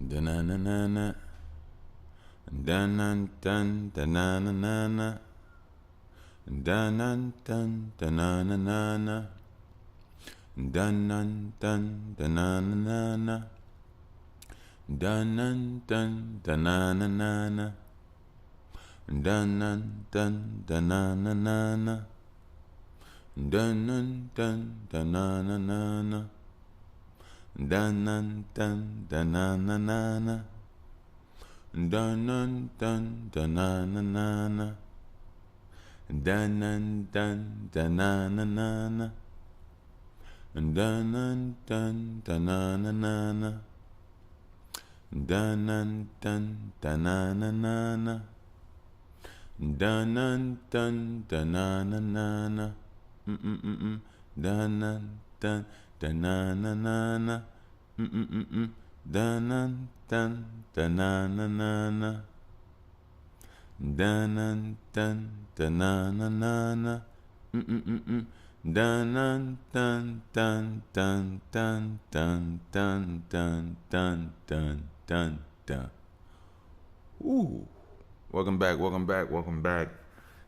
Da-na-na-na-na. Dun-dun-dun, da-na-na-na-na. Dun-dun-dun, da-na-na-na-na. Dun-dun-dun, da-na-na-na-na. Dun-dun-dun, da-na-na-na-na. Dun-dun-dun, da-na-na-na-na. Dun-dun-dun, da-na-na-na-na. Dun-dun-dun, da-na-na-na-na. Dun-dun-dun, da-na-na-na-na. Dun-dun-dun, da-na-na-na-na. Dun-dun-dun, da-na-na-na-na. Dun-dun-dun, da-na-na-na-na. Dun-dun-dun, da-na-na-na-na. Mm-mm-mm-mm. Dun-dun-dun, da-na-na-na-na. Mm-mm-mm-mm. Dun-dun-dun, da-na-na-na-na. Dun-dun-dun, da-na-na-na-na. Mm-mm-mm-mm. Dun-dun-dun, dun-dun-dun-dun-dun-dun-dun-dun-dun. Ooh. Welcome back,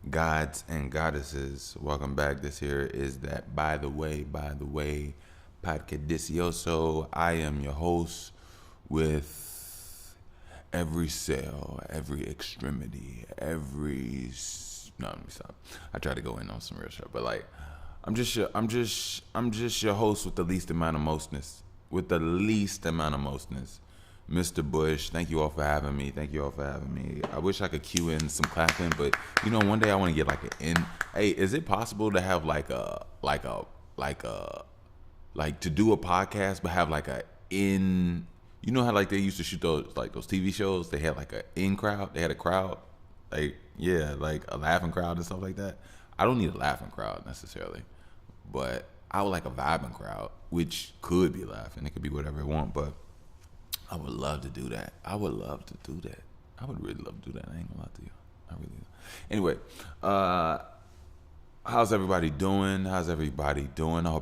gods and goddesses. Welcome back. This here is that by the way, Podcadicioso. I am your host with every cell, every extremity, no, let me stop. I try to go in on some real shit, but like, I'm just your host with the least amount of mostness. Mr. Bush, thank you all for having me. I wish I could cue in some clapping, but one day I want to get like an in. Hey, is it possible to have like to do a podcast but have like a in? You know how like they used to shoot those TV shows? They had like a in crowd. They had a crowd, like a laughing crowd and stuff like that. I don't need a laughing crowd necessarily, but I would like a vibing crowd, which could be laughing. It could be whatever it want, but I would love to do that. I would really love to do that. I ain't gonna lie to you. I really do. Anyway, how's everybody doing? I hope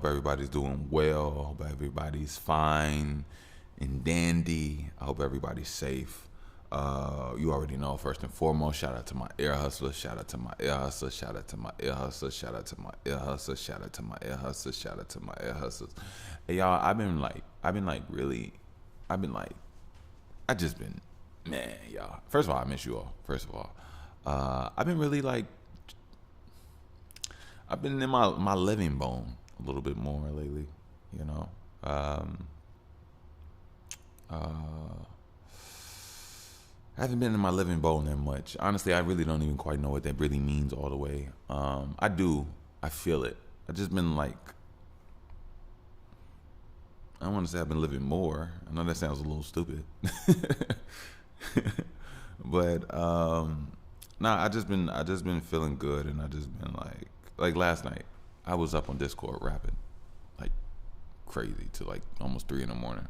everybody's doing well. I hope everybody's fine and dandy. I hope everybody's safe. You already know, first and foremost, shout out to my ear hustlers. Hey y'all, man, y'all. First of all, I miss you all. I've been in my living bone a little bit more lately, I haven't been in my living bone that much. Honestly, I really don't even quite know what that really means all the way. I do. I feel it. I just been like, I don't want to say I've been living more. I know that sounds a little stupid. But I just been feeling good, and I just been like last night I was up on Discord rapping like crazy to like almost 3 a.m. on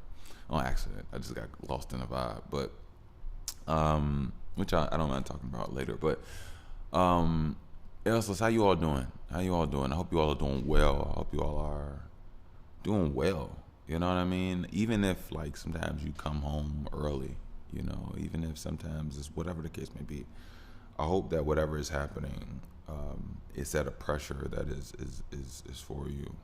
accident. I just got lost in the vibe, but which I don't mind talking about later. But Ellis, how you all doing? I hope you all are doing well. I hope you all are doing well. You know what I mean? Even if like sometimes you come home early, even if sometimes it's whatever the case may be, I hope that whatever is happening, it's at a pressure that is for you.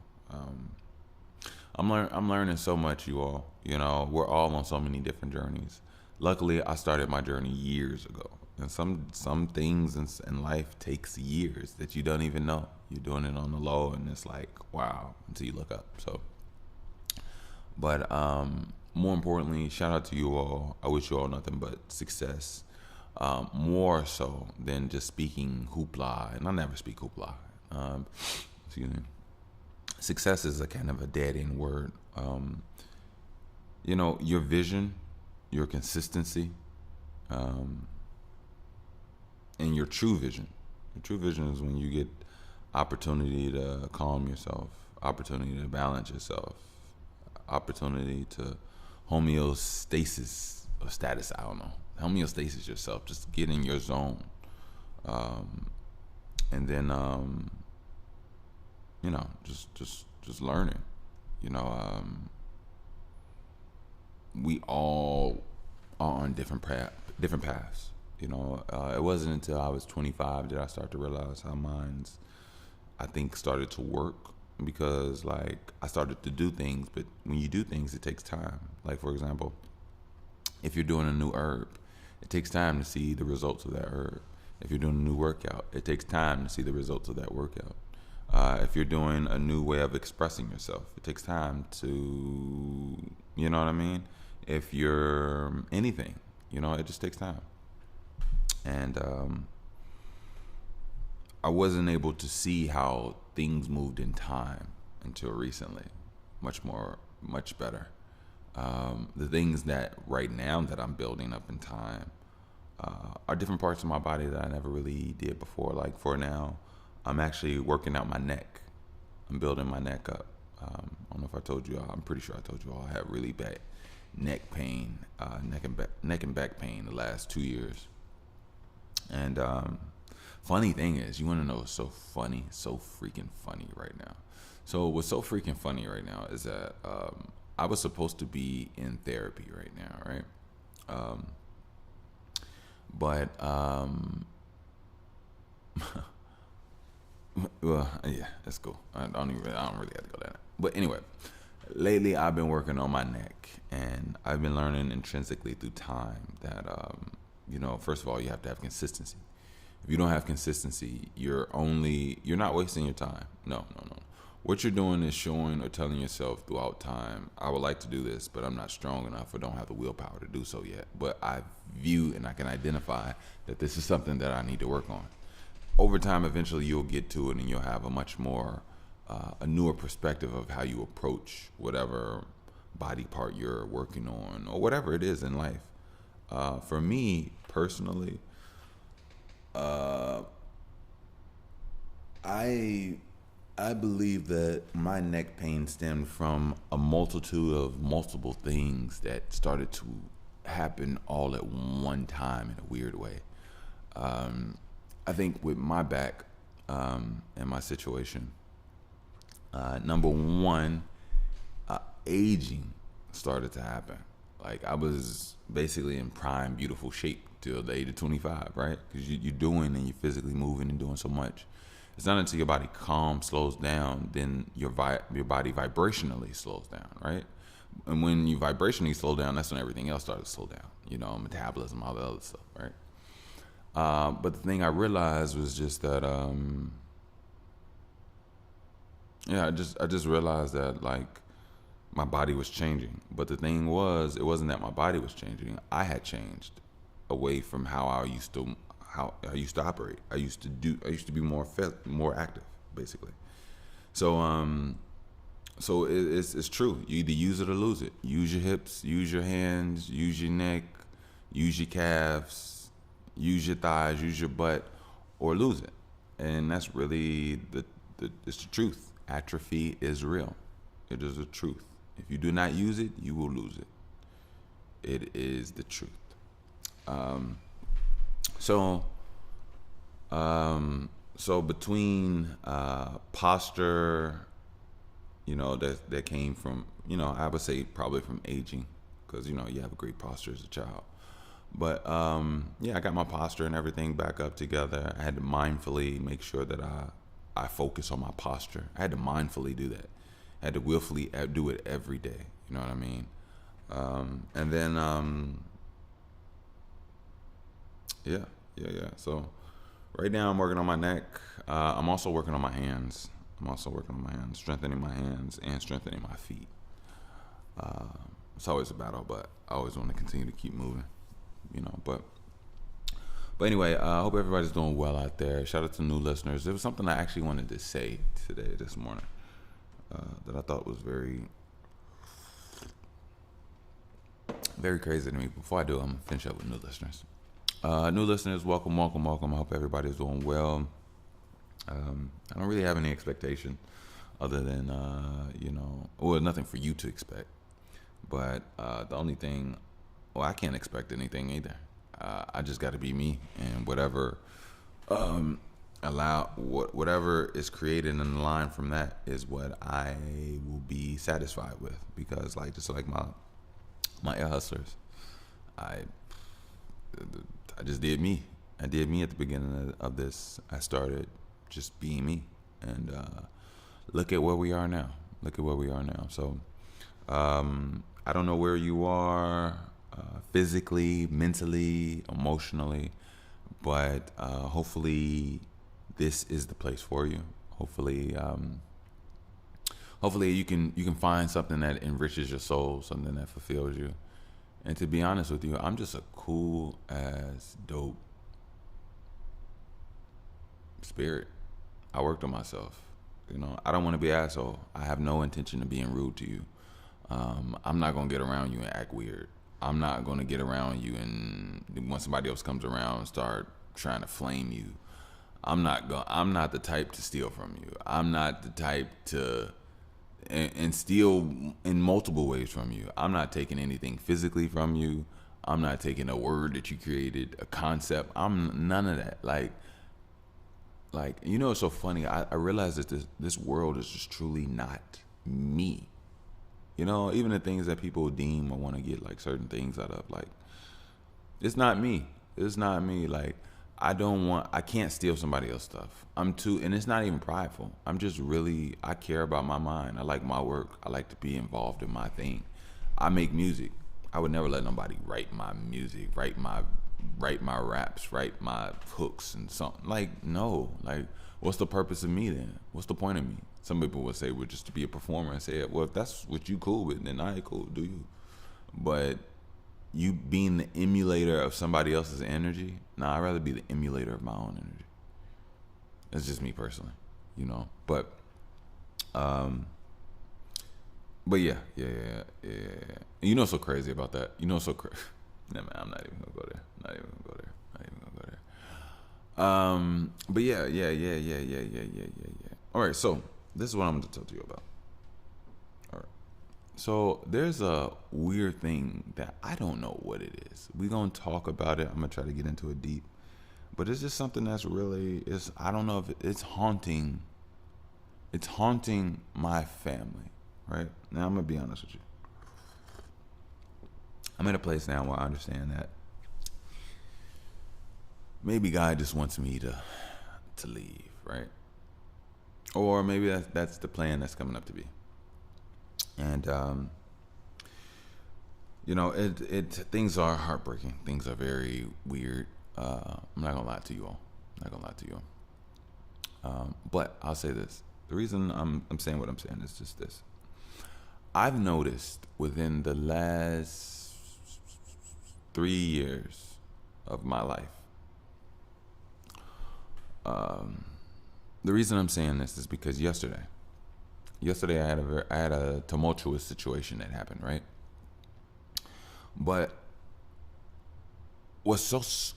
I'm learning so much, you all. We're all on so many different journeys. Luckily, I started my journey years ago, and some things in life takes years that you don't even know. You're doing it on the low, and it's like wow until you look up. So. But more importantly, shout out to you all. I wish you all nothing but success. More so than just speaking hoopla, and I never speak hoopla. Excuse me. Success is a kind of a dead end word. Your vision, your consistency, and your true vision. Your true vision is when you get opportunity to calm yourself, opportunity to balance yourself, opportunity to homeostasis or status. I don't know. Homeostasis yourself. Just get in your zone, and then just learning. We all are on different paths. You know, it wasn't until I was 25 that I started to realize how minds, I think, started to work, because like I started to do things, but when you do things, it takes time. Like, for example, if you're doing a new herb, it takes time to see the results of that herb. If you're doing a new workout, it takes time to see the results of that workout. If you're doing a new way of expressing yourself, it takes time to, you know what I mean? If you're anything, you know, it just takes time. And I wasn't able to see how things moved in time until recently, much better. The things that right now that I'm building up in time are different parts of my body that I never really did before. Like, for now, I'm actually working out my neck. I'm building my neck up. I don't know if I told you all. I'm pretty sure I told you all I had really bad neck pain, neck and back pain the last 2 years. And funny thing is, you want to know what's so funny, so freaking funny right now. So what's so freaking funny right now is that I was supposed to be in therapy right now, right? But well, yeah, that's cool. I don't really have to go that. But anyway, lately I've been working on my neck, and I've been learning intrinsically through time that you know, first of all, you have to have consistency. If you don't have consistency, you're not wasting your time. No. What you're doing is showing or telling yourself throughout time, I would like to do this, but I'm not strong enough or don't have the willpower to do so yet. But I view and I can identify that this is something that I need to work on. Over time, eventually you'll get to it, and you'll have a much more, a newer perspective of how you approach whatever body part you're working on or whatever it is in life. For me personally, I believe that my neck pain stemmed from a multitude of multiple things that started to happen all at one time in a weird way. I think with my back and my situation, number one, aging started to happen. Like, I was basically in prime, beautiful shape till the age of 25, right? Because you're doing and you're physically moving and doing so much. It's not until your body slows down, then your body vibrationally slows down, right? And when you vibrationally slow down, that's when everything else starts to slow down. You know, metabolism, all the other stuff, right? But the thing I realized was just that, I just realized that, like, my body was changing. But the thing was, it wasn't that my body was changing. I had changed away from how I used to operate. I used to be more active, basically. So it's true. You either use it or lose it. Use your hips, use your hands, use your neck, use your calves, use your thighs, use your butt, or lose it. And that's really it's the truth. Atrophy is real. It is the truth. If you do not use it, you will lose it. It is the truth. So between posture, you know, that came from, you know, I would say probably from aging, because, you know, you have a great posture as a child. But I got my posture and everything back up together. I had to mindfully make sure that I focus on my posture. I had to mindfully do that. I had to willfully do it every day. You know what I mean? And then, So right now I'm working on my neck. I'm also working on my hands. Strengthening my hands and strengthening my feet. It's always a battle, but I always want to continue to keep moving, you know. But anyway, I hope everybody's doing well out there. Shout out to new listeners. There was something I actually wanted to say this morning, that I thought was very, very crazy to me. Before I do, I'm going to finish up with new listeners. New listeners, welcome. I hope everybody's doing well. I don't really have any expectation other than, nothing for you to expect. But the only thing, I can't expect anything either. I just got to be me, and whatever whatever is created in the line from that is what I will be satisfied with. Because just like my ear hustlers, I I just did me. I did me at the beginning of this. I started just being me, and look at where we are now. Look at where we are now. So I don't know where you are physically, mentally, emotionally, but hopefully this is the place for you. Hopefully you can find something that enriches your soul, something that fulfills you. And to be honest with you, I'm just a cool ass dope spirit. I worked on myself. I don't want to be an asshole. I have no intention of being rude to you. I'm not gonna get around you and act weird. I'm not gonna get around you and when somebody else comes around start trying to flame you. I'm not the type to steal from you. I'm not the type to and steal in multiple ways from you. I'm not taking anything physically from you. I'm not taking a word that you created, a concept. I'm none of that. Like it's so funny. I realize that this world is just truly not me. Even the things that people deem or want to get like certain things out of, like, it's not me. It's not me. Like, I can't steal somebody else's stuff. And it's not even prideful. I care about my mind. I like my work. I like to be involved in my thing. I make music. I would never let nobody write my music, write my raps, write my hooks and something. Like, no. Like, what's the purpose of me then? What's the point of me? Some people would say, well, just to be a performer, and say, well, if that's what you cool with, then I ain't cool, do you? But you being the emulator of somebody else's energy, I'd rather be the emulator of my own energy. That's just me personally, But yeah. What's so crazy about that? So crazy. Nah, man, I'm not even gonna go there. But yeah. All right, so this is what I'm going to talk to you about. All right. So there's a weird thing that I don't know what it is. We're going to talk about it. I'm going to try to get into it deep. But it's just something that's really, I don't know if it's haunting. It's haunting my family, right? Now, I'm going to be honest with you. I'm in a place now where I understand that maybe God just wants me to leave, right? Or maybe that's the plan that's coming up to be. And things are heartbreaking. Things are very weird. I'm not gonna lie to you all. But I'll say this: the reason I'm saying what I'm saying is just this. I've noticed within the last 3 years of my life. The reason I'm saying this is because yesterday I had a tumultuous situation that happened, right? But what's so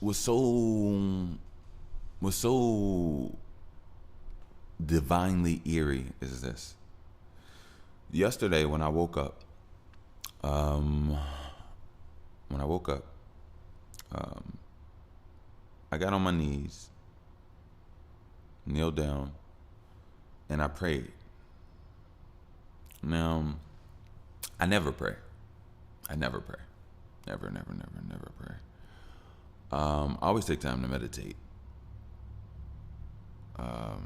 divinely eerie is this. Yesterday when I woke up, I got on my knees, kneel down, and I prayed. Now, I never pray. Never pray. I always take time to meditate. I'll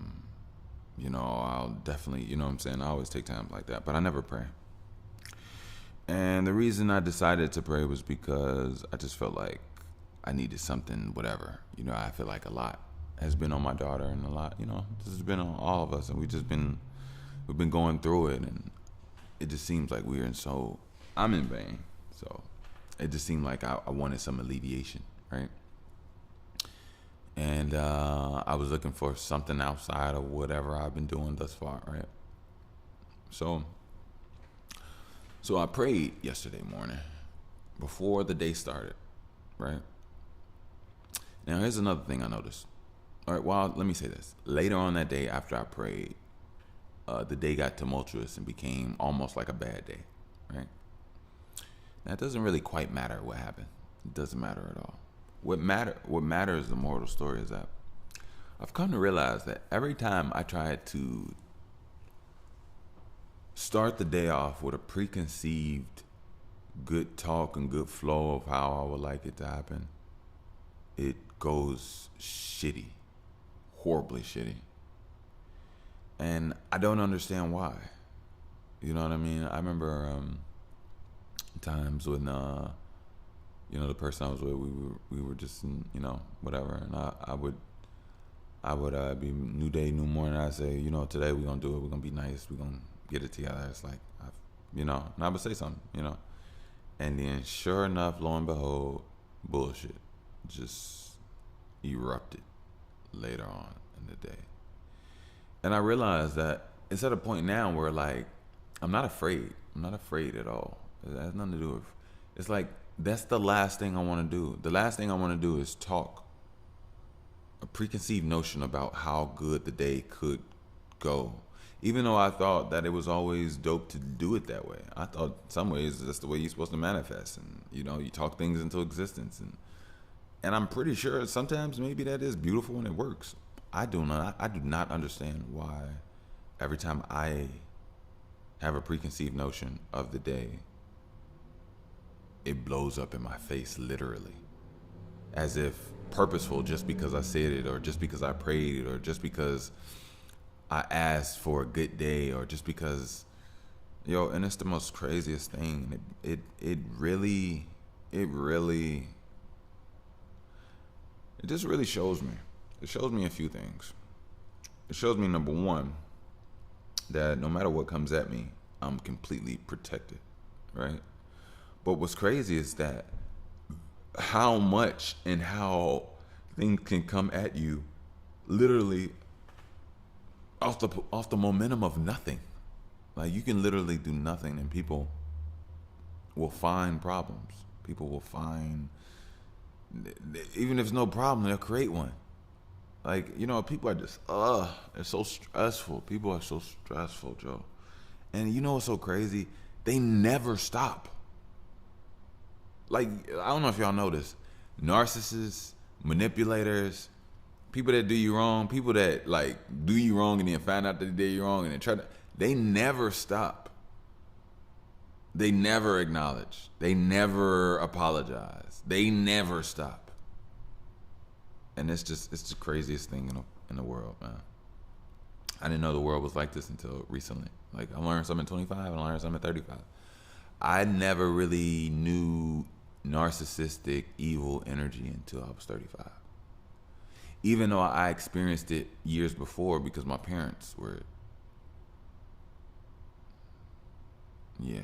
definitely, what I'm saying? I always take time like that, but I never pray. And the reason I decided to pray was because I just felt like I needed something, whatever. I feel like a lot has been on my daughter, and a lot, this has been on all of us, and we've been going through it, and it just seems like I'm in vain. So it just seemed like I wanted some alleviation, right? And I was looking for something outside of whatever I've been doing thus far, right? So I prayed yesterday morning before the day started, right? Now here's another thing I noticed. All right, well, let me say this. Later on that day, after I prayed, the day got tumultuous and became almost like a bad day, right? Now, it doesn't really quite matter what happened. It doesn't matter at all. What matters, the moral story, is that I've come to realize that every time I try to start the day off with a preconceived good talk and good flow of how I would like it to happen, it goes shitty, horribly shitty. And I don't understand why. You know what I mean? I remember times when the person I was with, we were just whatever, and I would be new day, new morning. I say, today we're gonna do it. We're gonna be nice. We're gonna get it together. It's like, and I would say something, and then sure enough, lo and behold, bullshit just erupted later on in the day. And I realized that it's at a point now where, like, I'm not afraid. I'm not afraid at all. It has nothing to do with, it's like, that's the last thing I want to do. The last thing I want to do is talk a preconceived notion about how good the day could go. Even though I thought that it was always dope to do it that way. I thought in some ways that's the way you're supposed to manifest. And, you talk things into existence. And I'm pretty sure sometimes maybe that is beautiful and it works. I do not understand why every time I have a preconceived notion of the day, it blows up in my face, literally, as if purposeful, just because I said it, or just because I prayed, or just because I asked for a good day, or just because, and it's the most craziest thing. It just really shows me. It shows me a few things. It shows me, number one, that no matter what comes at me, I'm completely protected, right? But what's crazy is that how much and how things can come at you literally off the momentum of nothing. Like, you can literally do nothing and people will find problems. People will find, even if there's no problem, they'll create one. Like, people are just, they're so stressful. People are so stressful, Joe. And you know what's so crazy? They never stop. Like, I don't know if y'all know this. Narcissists, manipulators, people that do you wrong, people that, like, do you wrong and then find out that they did you wrong and then they never stop. They never acknowledge. They never apologize. They never stop. And it's the craziest thing in the world, man. I didn't know the world was like this until recently. Like, I learned something at 25 and I learned something at 35. I never really knew narcissistic, evil energy until I was 35. Even though I experienced it years before because my parents were, yeah.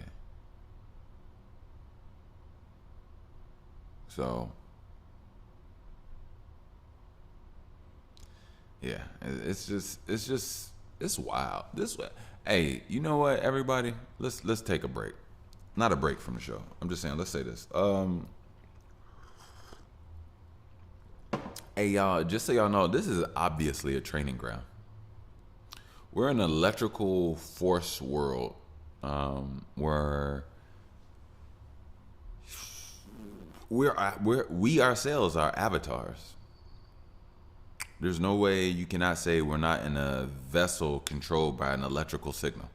So, yeah, it's wild. Hey, you know what, everybody? Let's take a break. Not a break from the show. I'm just saying, let's say this. Hey, y'all, just so y'all know, this is obviously a training ground. We're in an electrical force world where we ourselves are avatars. There's no way you cannot say we're not in a vessel controlled by an electrical signal.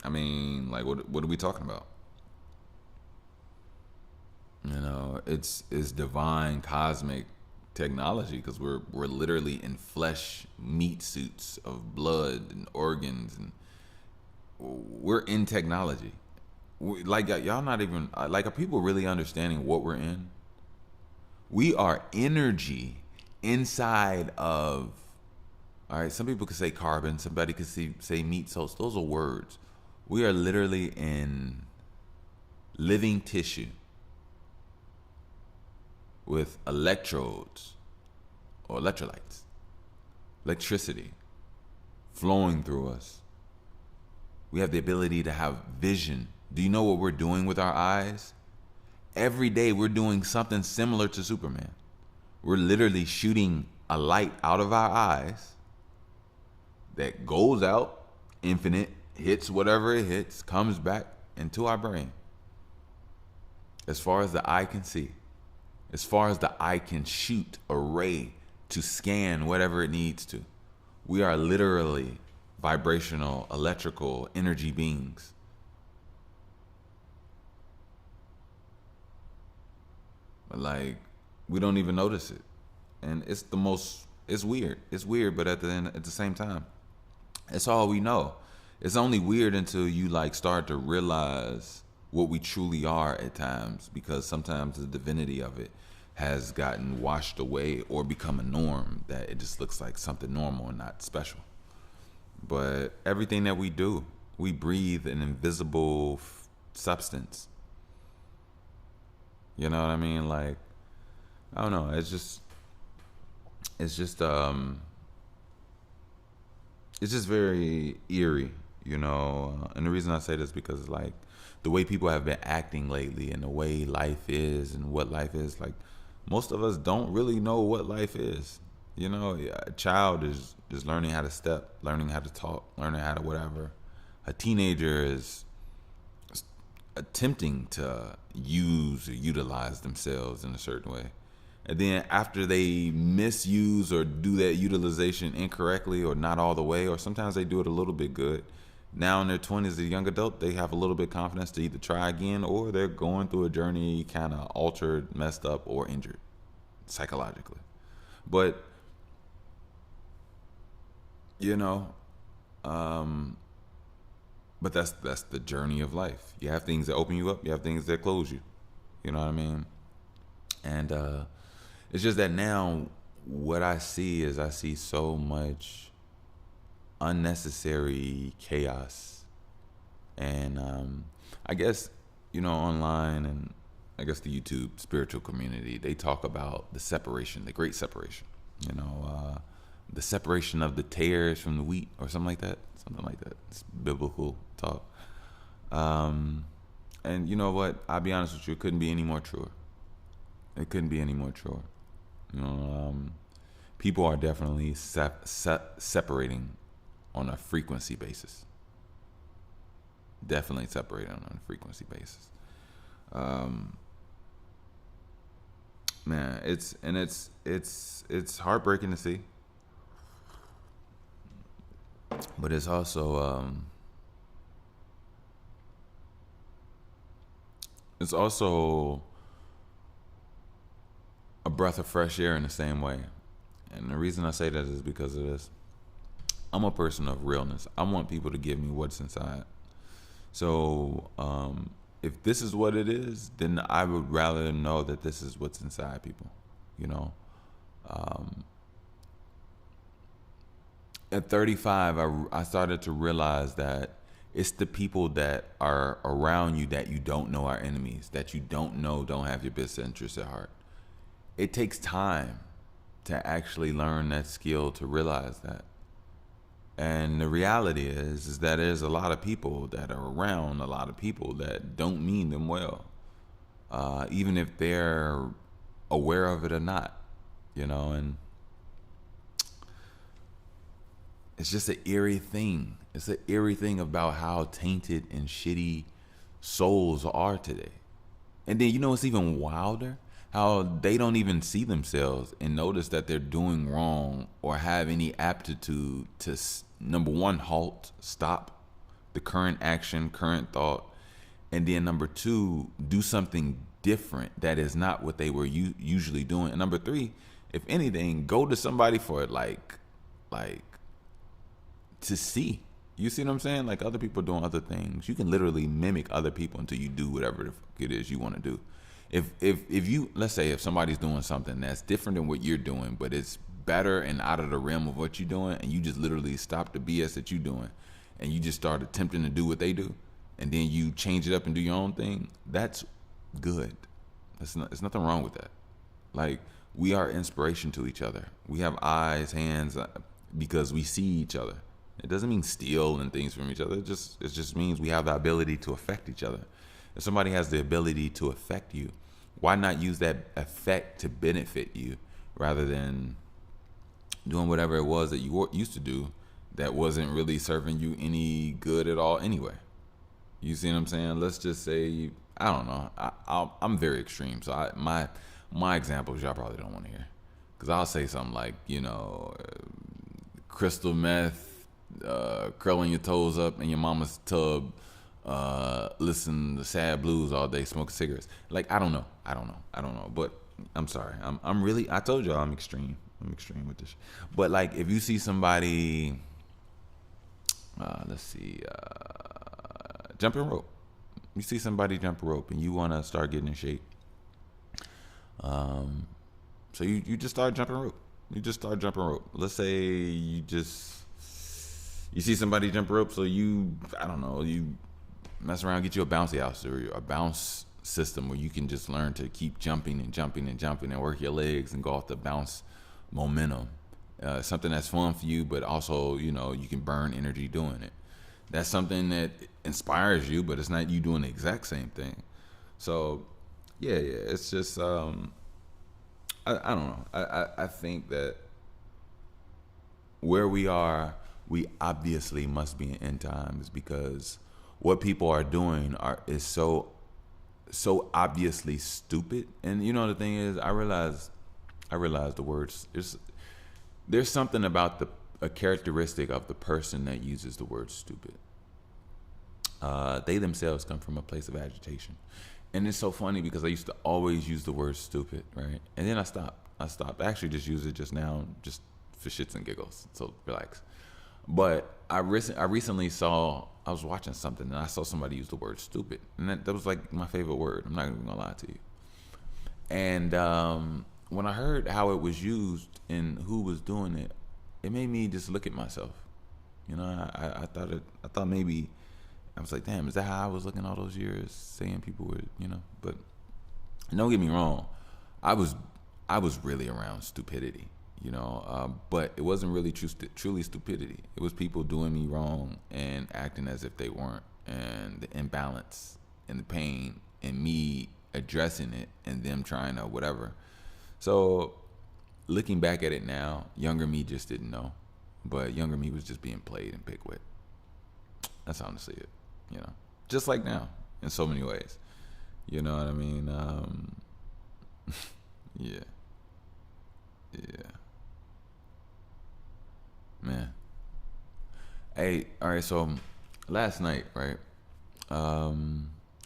I mean, like, what are we talking about? It's divine cosmic technology, because we're literally in flesh meat suits of blood and organs, and we're in technology. Like, y'all not even, like, are people really understanding what we're in? We are energy inside of, all right, some people could say carbon, somebody could say meat, so those are words. We are literally in living tissue with electrodes or electrolytes, electricity flowing through us. We have the ability to have vision. Do you know what we're doing with our eyes? Every day we're doing something similar to Superman. We're literally shooting a light out of our eyes that goes out, infinite, hits whatever it hits, comes back into our brain. As far as the eye can see, as far as the eye can shoot a ray to scan whatever it needs to, we are literally vibrational, electrical, energy beings. But like, we don't even notice it. And it's weird. It's weird, but at the same time, it's all we know. It's only weird until you like start to realize what we truly are at times, because sometimes the divinity of it has gotten washed away or become a norm that it just looks like something normal and not special. But everything that we do, we breathe an invisible substance. You know what I mean? Like, I don't know. It's just it's just very eerie, you know. And the reason I say this because like the way people have been acting lately and the way life is and what life is, like most of us don't really know what life is. You know, a child is just learning how to step, learning how to talk, learning how to whatever. A teenager is attempting to use or utilize themselves in a certain way. And then after they misuse or do that utilization incorrectly or not all the way, or sometimes they do it a little bit good, now in their 20s, as a young adult, they have a little bit of confidence to either try again or they're going through a journey kind of altered, messed up, or injured psychologically. But, you know, but that's the journey of life. You have things that open you up, you have things that close you. You know what I mean? And it's just that now what I see is I see so much unnecessary chaos. And I guess, you know, online and I guess the YouTube spiritual community, they talk about the separation, the great separation. You know, the separation of the tares from the wheat or something like that. Something like that. It's biblical talk. And you know what? I'll be honest with you, it couldn't be any more truer. It couldn't be any more truer. You know, people are definitely separating on a frequency basis. Definitely separating on a frequency basis. Man, it's heartbreaking to see, but it's also a breath of fresh air in the same way. And the reason I say that is because of this. I'm a person of realness. I want people to give me what's inside. So if this is what it is, then I would rather know that this is what's inside people. You know, at 35, I started to realize that it's the people that are around you that you don't know are enemies, that you don't know don't have your best interests at heart. It takes time to actually learn that skill, to realize that. And the reality is that there's a lot of people that are around, a lot of people that don't mean them well, even if they're aware of it or not, you know. And it's just an eerie thing. It's an eerie thing about how tainted and shitty souls are today. And then, you know, it's even wilder how they don't even see themselves and notice that they're doing wrong or have any aptitude to, number one, halt, stop the current action, current thought, and then number two, do something different that is not what they were usually doing. And number three, if anything, go to somebody for it, like to see. You see what I'm saying? Like, other people doing other things. You can literally mimic other people until you do whatever the fuck it is you want to do. If you, let's say if somebody's doing something that's different than what you're doing, but it's better and out of the realm of what you're doing, and you just literally stop the BS that you're doing and you just start attempting to do what they do, and then you change it up and do your own thing, that's good. There's nothing wrong with that. Like, we are inspiration to each other. We have eyes, hands, because we see each other. It doesn't mean steal and things from each other. It just means we have the ability to affect each other. If somebody has the ability to affect you, why not use that effect to benefit you rather than doing whatever it was that you used to do that wasn't really serving you any good at all anyway? You see what I'm saying? Let's just say, I don't know. I'm very extreme, so my examples y'all probably don't want to hear, because I'll say something like, you know, crystal meth, curling your toes up in your mama's tub, listen to sad blues all day, smoking cigarettes. Like, I don't know. But I'm sorry. I'm really, I told y'all I'm extreme. I'm extreme with this. But like, if you see somebody, let's see, jumping rope. You see somebody jump a rope and you want to start getting in shape. So you just start jumping rope. You just start jumping rope. Let's say you see somebody jump rope, so you mess around, get you a bouncy house or a bounce system where you can just learn to keep jumping and jumping and jumping and work your legs and go off the bounce momentum. Something that's fun for you, but also, you can burn energy doing it. That's something that inspires you, but it's not you doing the exact same thing. So, yeah, it's just, I don't know. I think that where we are, we obviously must be in end times, because what people are doing is so obviously stupid. And the thing is, I realize the words. There's something about a characteristic of the person that uses the word stupid. They themselves come from a place of agitation. And it's so funny because I used to always use the word stupid, right? And then I stopped. I actually just use it just now, just for shits and giggles. So relax. But I recently I was watching something and I saw somebody use the word stupid. And that was like my favorite word. I'm not even gonna lie to you. And when I heard how it was used and who was doing it, it made me just look at myself. I thought maybe, I was like, damn, is that how I was looking all those years, saying people were, but don't get me wrong. I was really around stupidity, but it wasn't really truly stupidity. It was people doing me wrong and acting as if they weren't, and the imbalance and the pain and me addressing it and them trying to whatever. So looking back at it now, younger me just didn't know, but younger me was just being played and picked with. That's how I see it. Just like now in so many ways. You know what I mean? Yeah. Man. Hey, all right, so last night, right?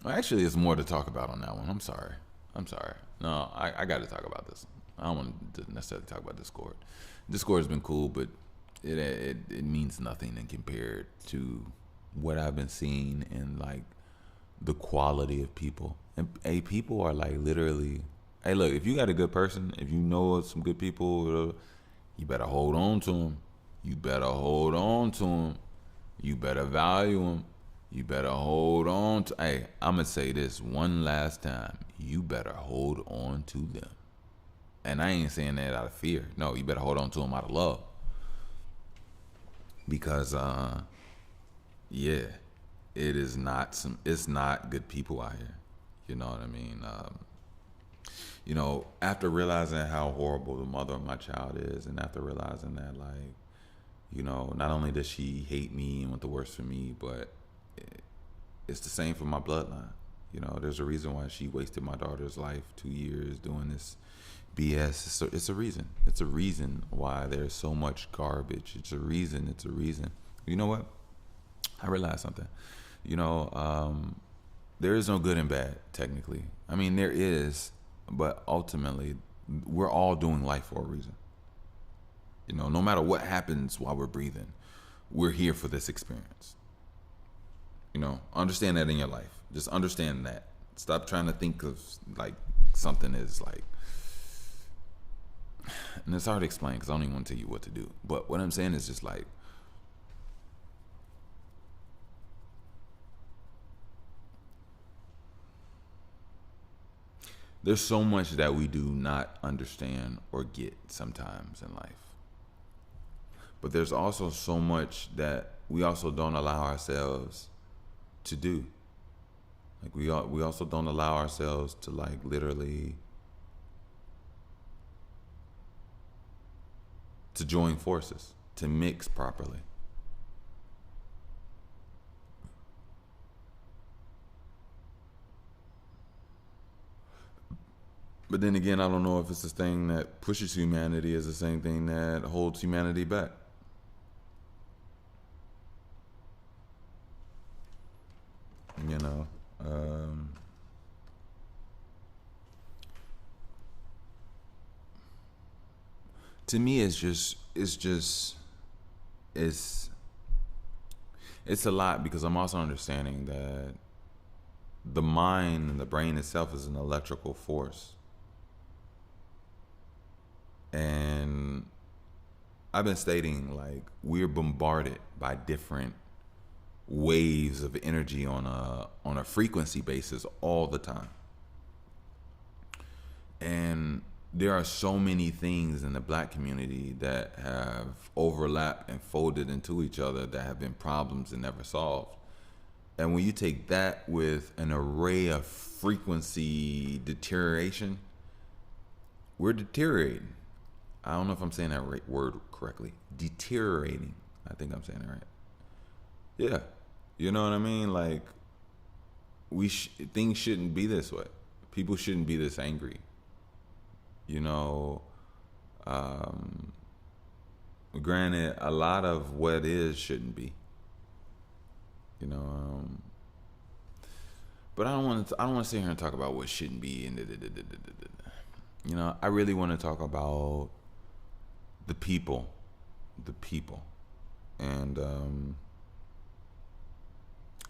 Actually, there's more to talk about on that one. I'm sorry. No, I got to talk about this. I don't want to necessarily talk about Discord. Discord has been cool, but it means nothing in compared to what I've been seeing in like the quality of people. And people are like literally, hey, look, if you got a good person, if you know some good people, you better hold on to them. You better hold on to them. You better value them. You better hold on to. Hey, I'm gonna say this one last time. You better hold on to them. And I ain't saying that out of fear. No, you better hold on to them out of love. Because yeah, it's not good people out here. You know what I mean? After realizing how horrible the mother of my child is, and after realizing that, like, not only does she hate me and want the worst for me, but it's the same for my bloodline. There's a reason why she wasted my daughter's life 2 years doing this BS. It's a reason. It's a reason why there's so much garbage. It's a reason. You know what? I realized something. There is no good and bad, technically. I mean, there is, but ultimately, we're all doing life for a reason. No matter what happens while we're breathing, we're here for this experience. Understand that in your life. Just understand that. Stop trying to think of like something is like, and it's hard to explain because I don't even want to tell you what to do. But what I'm saying is just like, there's so much that we do not understand or get sometimes in life. But there's also so much that we also don't allow ourselves to do. Like we also don't allow ourselves to like literally to join forces, to mix properly. But then again, I don't know if it's this thing that pushes humanity is the same thing that holds humanity back. know. To me, it's it's a lot, because I'm also understanding that the mind and the brain itself is an electrical force. And I've been stating, like, we're bombarded by different waves of energy on a frequency basis all the time. And there are so many things in the black community that have overlapped and folded into each other that have been problems and never solved. And when you take that with an array of frequency deterioration, we're deteriorating. I don't know if I'm saying that word correctly. Deteriorating. I think I'm saying it right. Yeah. You know what I mean? Like, things shouldn't be this way. People shouldn't be this angry. You know, granted, a lot of what is shouldn't be. You know, but I don't want to sit here and talk about what shouldn't be. And you know, I really want to talk about the people, and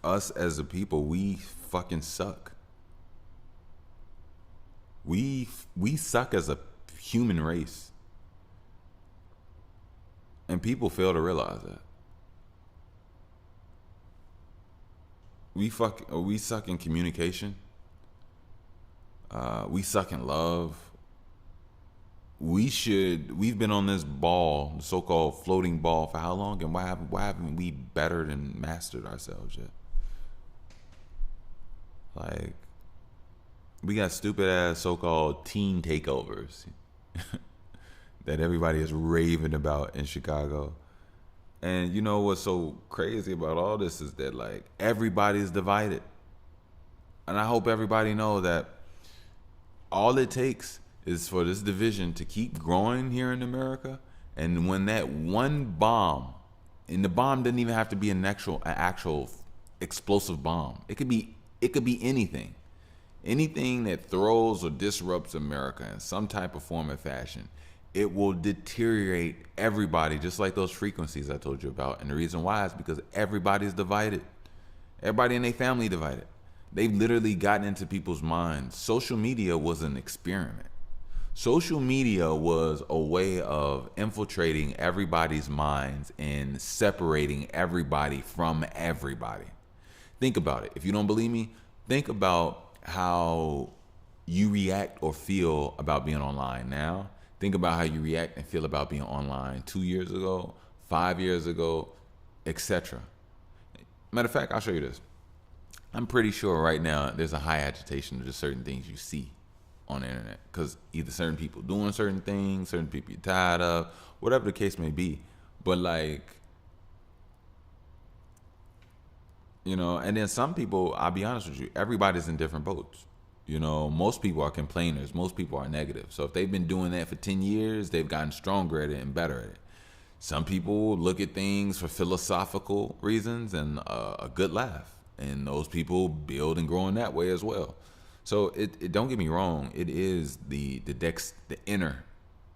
us as a people. We fucking suck. We suck as a human race, and people fail to realize that. We suck in communication. We suck in love. We've been on this ball, the so-called floating ball, for how long? And why haven't we bettered and mastered ourselves yet? Like, we got stupid ass so-called teen takeovers that everybody is raving about in Chicago. And you know what's so crazy about all this is that, like, everybody's divided. And I hope everybody know that all it takes is for this division to keep growing here in America. And when that one bomb, and the bomb doesn't even have to be an actual explosive bomb. It could be anything. Anything that throws or disrupts America in some type of form or fashion, it will deteriorate everybody, just like those frequencies I told you about. And the reason why is because everybody's divided. Everybody in their family divided. They've literally gotten into people's minds. Social media was an experiment. Social media was a way of infiltrating everybody's minds and separating everybody from everybody. Think about it. If you don't believe me, think about how you react or feel about being online now. Think about how you react and feel about being online 2 years ago, 5 years ago, etc. Matter of fact, I'll show you this. I'm pretty sure right now there's a high agitation of just certain things you see on the internet, because either certain people doing certain things, certain people you're tired of, whatever the case may be. But, like, you know, and then some people, I'll be honest with you, everybody's in different boats. You know, most people are complainers. Most people are negative. So if they've been doing that for 10 years, they've gotten stronger at it and better at it. Some people look at things for philosophical reasons and a good laugh. And those people build and grow in that way as well. So it don't get me wrong. It is the inner,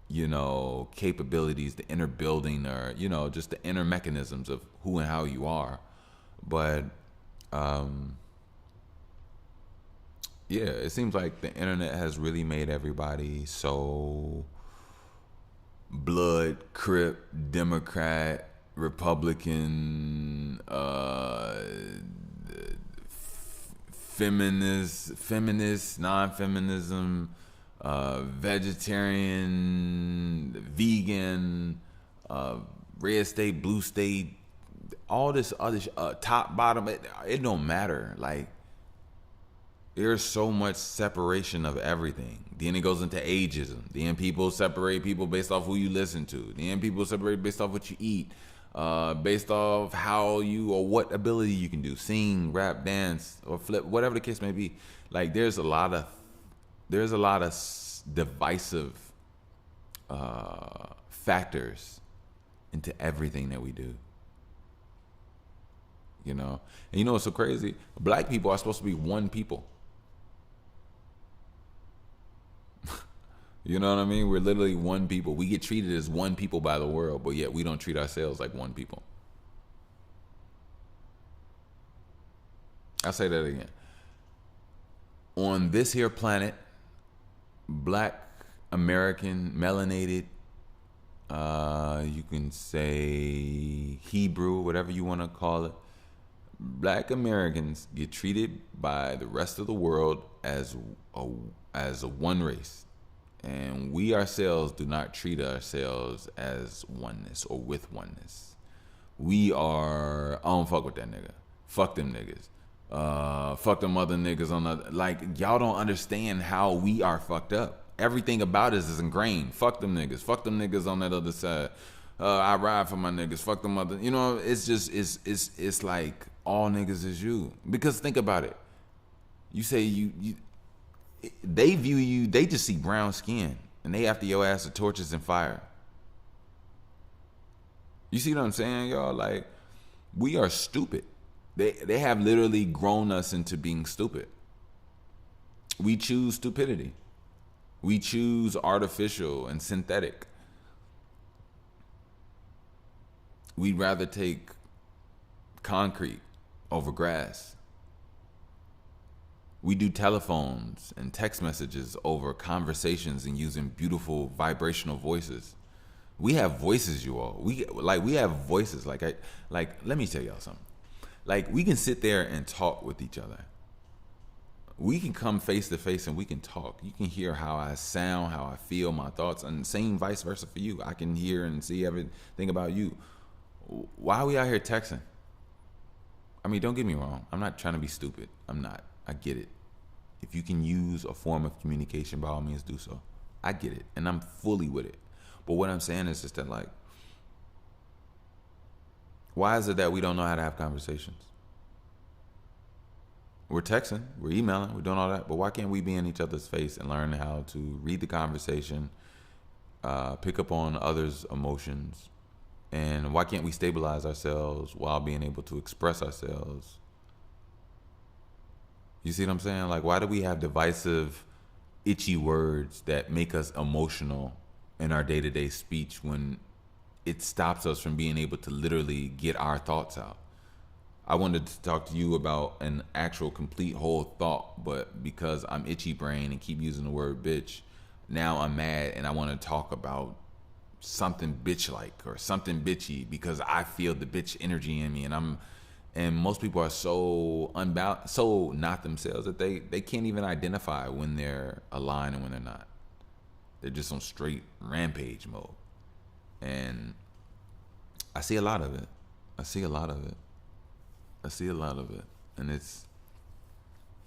you know, capabilities, the inner building, or, you know, just the inner mechanisms of who and how you are. But, yeah, it seems like the internet has really made everybody so blood, Crip, Democrat, Republican, feminist, non-feminism, vegetarian, vegan, red state, blue state, all this other top, bottom. It don't matter. Like, there's so much separation of everything. Then it goes into ageism. Then people separate people based off who you listen to. Then people separate based off what you eat, based off how you or what ability you can do, sing, rap, dance, or flip, whatever the case may be. Like, there's a lot of divisive factors into everything that we do. you know. And you know what's so crazy? Black people are supposed to be one people. You know what I mean? We're literally one people. We get treated as one people by the world, but yet we don't treat ourselves like one people. I'll say that again. On this here planet, black, American, melanated, you can say Hebrew, whatever you want to call it. Black Americans get treated by the rest of the world as a one race. And we ourselves do not treat ourselves as oneness or with oneness. We are, I don't fuck with that nigga. Fuck them niggas. Fuck them other niggas on the, like, y'all don't understand how we are fucked up. Everything about us is ingrained. Fuck them niggas. Fuck them niggas on that other side. I ride for my niggas. Fuck them other, you know, it's just, it's like all niggas is you. Because think about it. You say they view you, they just see brown skin and they after your ass with torches and fire. You see what I'm saying, y'all? Like, we are stupid. They have literally grown us into being stupid. We choose stupidity. We choose artificial and synthetic. We'd rather take concrete over grass. We do telephones and text messages over conversations and using beautiful vibrational voices. We have voices, you all. We have voices. Like let me tell y'all something. Like, we can sit there and talk with each other. We can come face to face and we can talk. You can hear how I sound, how I feel, my thoughts, and same vice versa for you. I can hear and see everything about you. Why are we out here texting? I mean, don't get me wrong. I'm not trying to be stupid. I'm not. I get it. If you can use a form of communication, by all means do so. I get it. And I'm fully with it. But what I'm saying is just that, like, why is it that we don't know how to have conversations? We're texting, we're emailing, we're doing all that, but why can't we be in each other's face and learn how to read the conversation, pick up on others' emotions, and why can't we stabilize ourselves while being able to express ourselves? You see what I'm saying? Like, why do we have divisive, itchy words that make us emotional in our day-to-day speech when it stops us from being able to literally get our thoughts out? I wanted to talk to you about an actual complete whole thought, but because I'm itchy brain and keep using the word bitch, now I'm mad and I want to talk about something bitch-like or something bitchy because I feel the bitch energy in me, and most people are so unbalanced, so not themselves that they can't even identify when they're aligned and when they're not. They're just on straight rampage mode. And I see a lot of it. And it's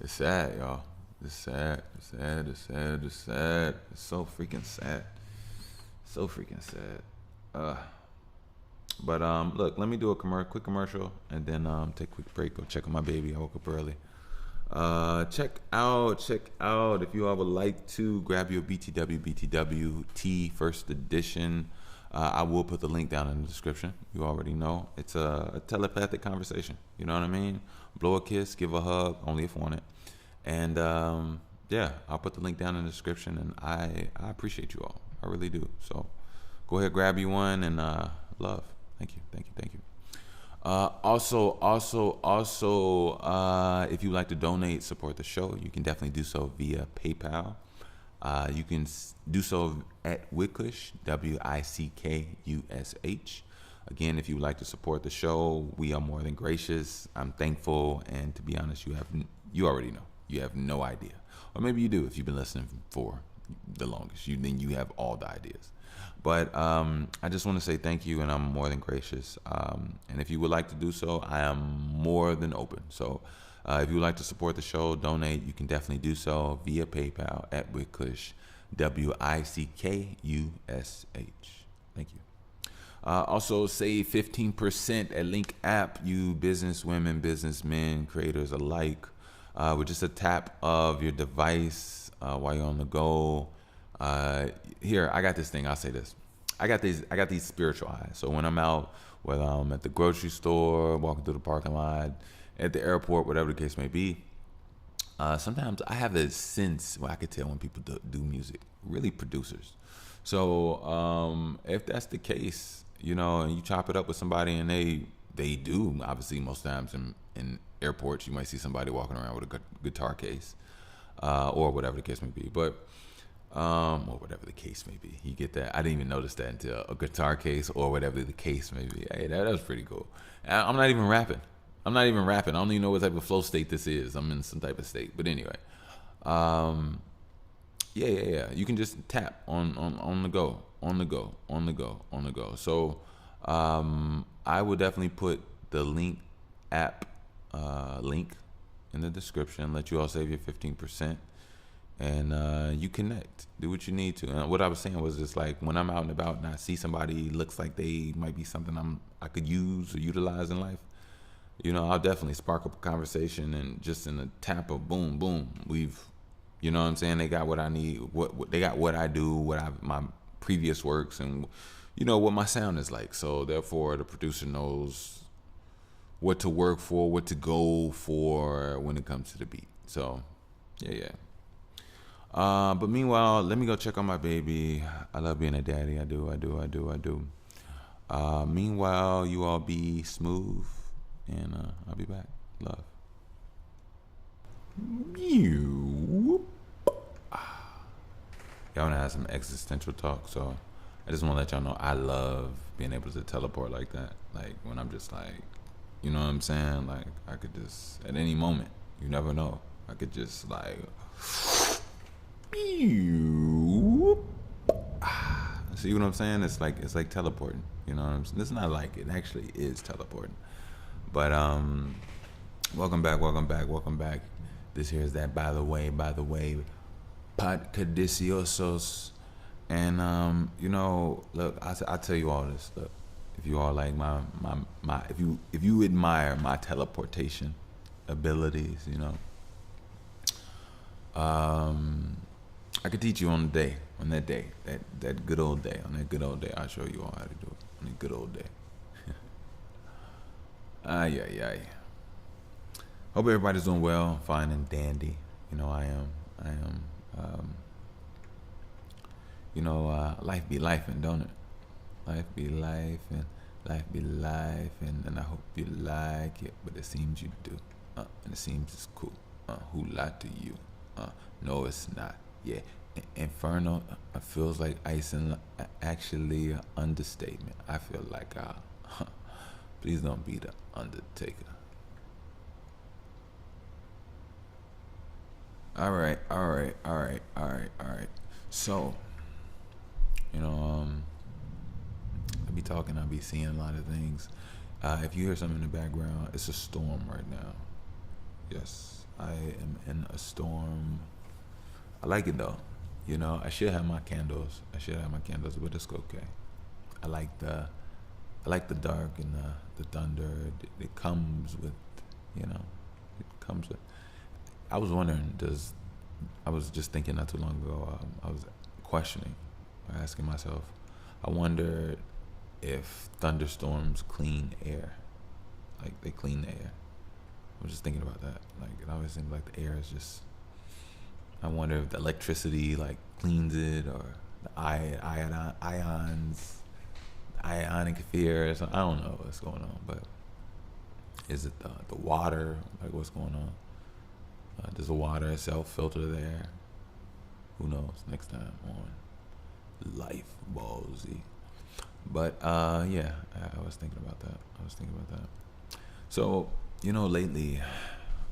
sad, y'all. It's sad. It's so freaking sad. But look, let me do a quick commercial and then take a quick break. Go check on my baby. I woke up early. Check out if you all would like to grab your BTW T first edition. I will put the link down in the description. You already know. It's a telepathic conversation. You know what I mean? Blow a kiss, give a hug, only if wanted. And yeah, I'll put the link down in the description. And I appreciate you all. I really do. So go ahead, grab you one, and love. Thank you. Also, if you'd like to donate, support the show, you can definitely do so via PayPal. You can do so at Wickush, WICKUSH. Again, if you would like to support the show, we are more than gracious. I'm thankful, and to be honest, you already know. You have no idea, or maybe you do if you've been listening for the longest. Then you have all the ideas. But I just want to say thank you, and I'm more than gracious. And if you would like to do so, I am more than open. So if you would like to support the show, donate, you can definitely do so via PayPal at Wickush, WICKUSH. Thank you. Also, save 15% at Link app, you business women, businessmen, creators alike, with just a tap of your device while you're on the go. Here, I got this thing. I'll say this. I got these spiritual eyes. So when I'm out, whether I'm at the grocery store, walking through the parking lot, at the airport, whatever the case may be, sometimes I have a sense where I could tell when people do music, really producers. So if that's the case, and you chop it up with somebody and they do, obviously most times in airports you might see somebody walking around with a guitar case, or whatever the case may be. But or whatever the case may be, you get that. I didn't even notice that until a guitar case, or whatever the case may be. Hey, that was pretty cool. I'm not even rapping. I don't even know what type of flow state this is. I'm in some type of state. But anyway, yeah. You can just tap on the go, on the go, on the go, on the go. So I would definitely put the app link in the description. Let you all save your 15%, and you connect. Do what you need to. And what I was saying was just like when I'm out and about and I see somebody looks like they might be something I could use or utilize in life. I'll definitely spark up a conversation, and just in a tap of boom, boom, you know what I'm saying? They got what I need. What they got, what I do, my previous works, and what my sound is like. So therefore, the producer knows what to work for, what to go for when it comes to the beat. So, yeah. But meanwhile, let me go check on my baby. I love being a daddy. I do. Meanwhile, you all be smooth. And I'll be back. Love. Y'all wanna have some existential talk, so I just want to let y'all know I love being able to teleport like that. Like when I'm just like, you know what I'm saying? Like I could just at any moment, you never know. I could just like, see what I'm saying? It's like teleporting. You know what I'm saying? It's not like it actually is teleporting. But welcome back. This here is that by the way, Podcadiciosos. And look, I tell you all this. Look, if you all like my if you admire my teleportation abilities, I could teach you on that good old day. I'll show you all how to do it on a good old day. Ay. Hope everybody's doing well, fine and dandy. I am. Life be life, and don't it? Life be life, and and I hope you like it, but it seems you do. And it seems it's cool. Who lied to you? No, it's not. Yeah, Inferno feels like icing. Actually, an understatement. I feel like please don't be the Undertaker. All right. So, I be talking, I be seeing a lot of things. If you hear something in the background, it's a storm right now. Yes, I am in a storm. I like it though. I should have my candles. But it's okay. I like the dark and the thunder. It comes with, I was wondering, I was just thinking not too long ago, I was questioning, asking myself, I wonder if thunderstorms clean air, like they clean the air. I was just thinking about that. Like it always seems like the air is just, I wonder if the electricity like cleans it, or the ionic fear or something. I don't know what's going on, but is it the water? Like what's going on? Does the water itself filter the air? Who knows? Next time on Life Ball Z. But yeah, I was thinking about that. So lately,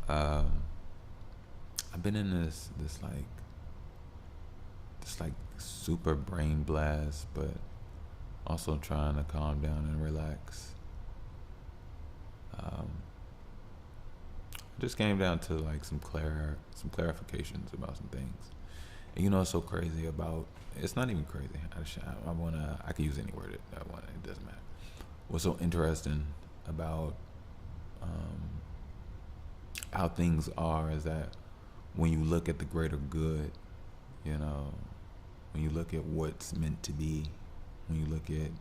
I've been in this like super brain blast, but also trying to calm down and relax. Just came down to like some clarifications about some things. And it's so crazy about, it's not even crazy. I could use any word I want. It doesn't matter. What's so interesting about how things are is that when you look at the greater good, when you look at what's meant to be, when you look at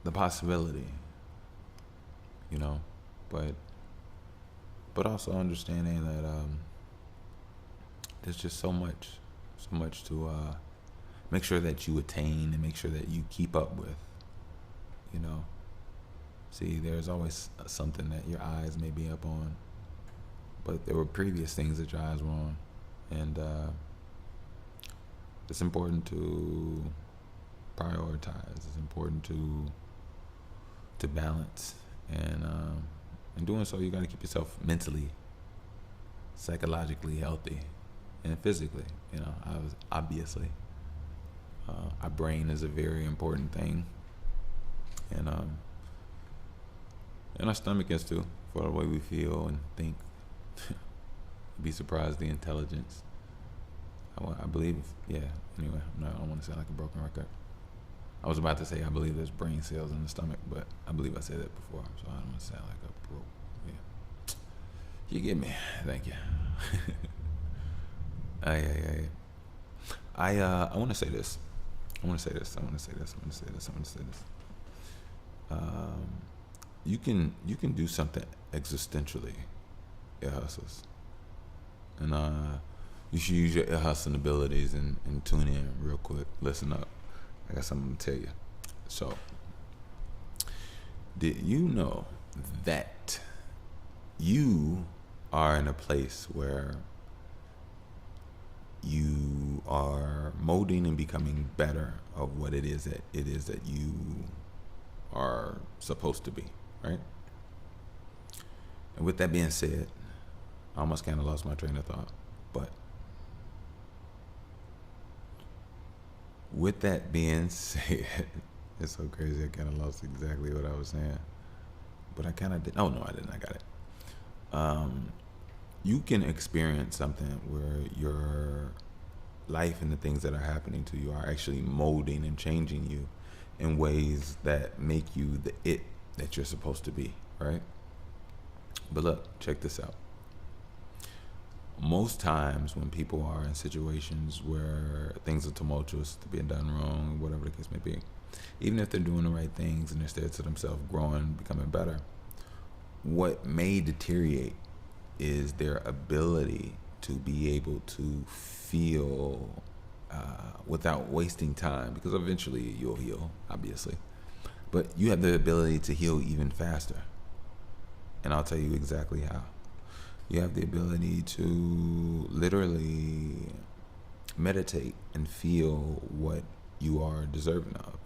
the possibility, you know, but also understanding that there's just so much to make sure that you attain and make sure that you keep up with, you know. See, there's always something that your eyes may be up on, but there were previous things that your eyes were on, and it's important to prioritize. It's important to balance, and in doing so, you got to keep yourself mentally, psychologically healthy, and physically. You know, obviously, our brain is a very important thing, and our stomach is too, for the way we feel and think. You'd be surprised the intelligence. I believe, yeah. Anyway, I don't want to sound like a broken record. I was about to say I believe there's brain cells in the stomach, but I believe I said that before, so I don't want to sound like a broke. Yeah, you get me. Thank you. I want to say this. You can do something existentially, ear hustles, and you should use your ear hustling abilities and tune in real quick. Listen up. I got something to tell you. So, did you know that you are in a place where you are molding and becoming better of what it is that you are supposed to be, right? And with that being said, I almost kind of lost my train of thought, but with that being said, it's so crazy. I kind of lost exactly what I was saying, but I kind of did. Oh no, I didn't. I got it. You can experience something where your life and the things that are happening to you are actually molding and changing you in ways that make you the it that you're supposed to be, right? But look, check this out. Most times when people are in situations where things are tumultuous, they're being done wrong, whatever the case may be, even if they're doing the right things and they're steady to themselves, growing, becoming better, what may deteriorate is their ability to be able to feel without wasting time, because eventually you'll heal, obviously, but you have the ability to heal even faster, and I'll tell you exactly how. You have the ability to literally meditate and feel what you are deserving of.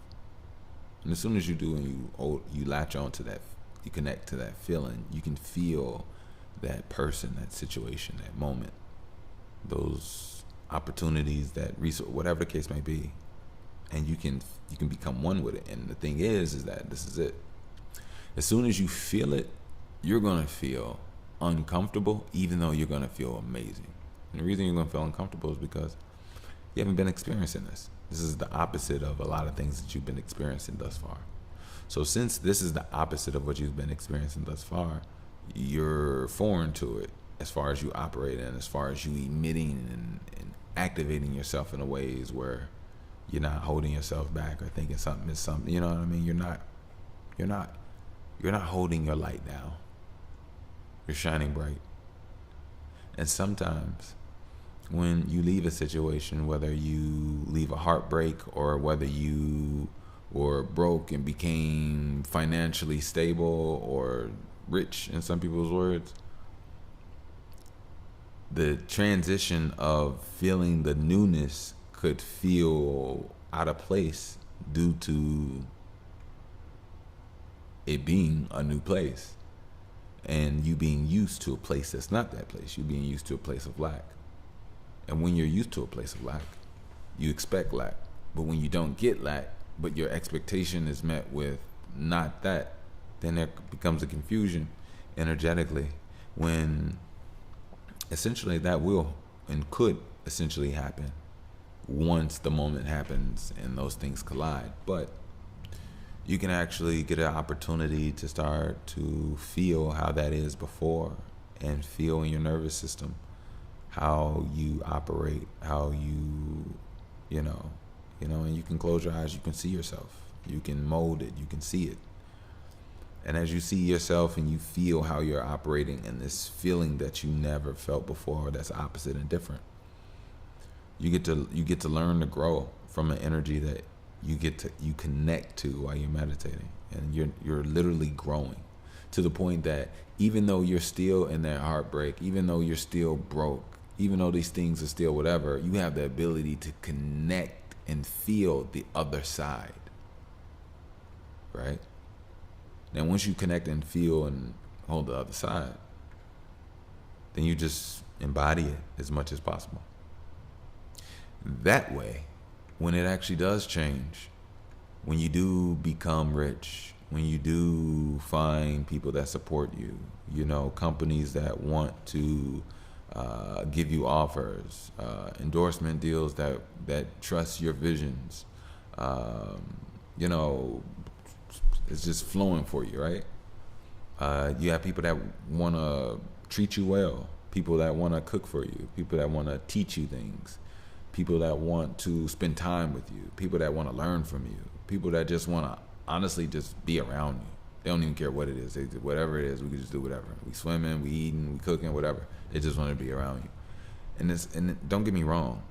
And as soon as you do, and you latch on to that, you connect to that feeling, you can feel that person, that situation, that moment, those opportunities, that resource, whatever the case may be, and you can become one with it. And the thing is that this is it. As soon as you feel it, you're gonna feel uncomfortable, even though you're gonna feel amazing. And the reason you're gonna feel uncomfortable is because you haven't been experiencing this. This is the opposite of a lot of things that you've been experiencing thus far. So since this is the opposite of what you've been experiencing thus far, you're foreign to it as far as you operate and as far as you emitting and activating yourself in a ways where you're not holding yourself back or thinking something is something. You know what I mean? You're not holding your light down. You're shining bright. And sometimes when you leave a situation, whether you leave a heartbreak or whether you were broke and became financially stable or rich, in some people's words, the transition of feeling the newness could feel out of place due to it being a new place and you being used to a place that's not that place. You being used to a place of lack. And when you're used to a place of lack, you expect lack. But when you don't get lack, but your expectation is met with not that, then there becomes a confusion energetically when essentially that will and could essentially happen once the moment happens and those things collide. But you can actually get an opportunity to start to feel how that is before and feel in your nervous system how you operate, how you and you can close your eyes, you can see yourself, you can mold it, you can see it. And as you see yourself and you feel how you're operating in this feeling that you never felt before, that's opposite and different, you get to learn to grow from an energy that you connect to while you're meditating, and you're literally growing to the point that even though you're still in that heartbreak, even though you're still broke, even though these things are still whatever, you have the ability to connect and feel the other side, right? Now, once you connect and feel and hold the other side, then you just embody it as much as possible. That way, when it actually does change, when you do become rich, when you do find people that support you, companies that want to give you offers, endorsement deals that trust your visions, it's just flowing for you, right? You have people that want to treat you well, people that want to cook for you, people that want to teach you things, people that want to spend time with you, people that want to learn from you, people that just want to honestly just be around you. They don't even care what it is. Whatever it is, we can just do whatever. We swimming, we eating, we cooking, whatever. They just want to be around you. And don't get me wrong,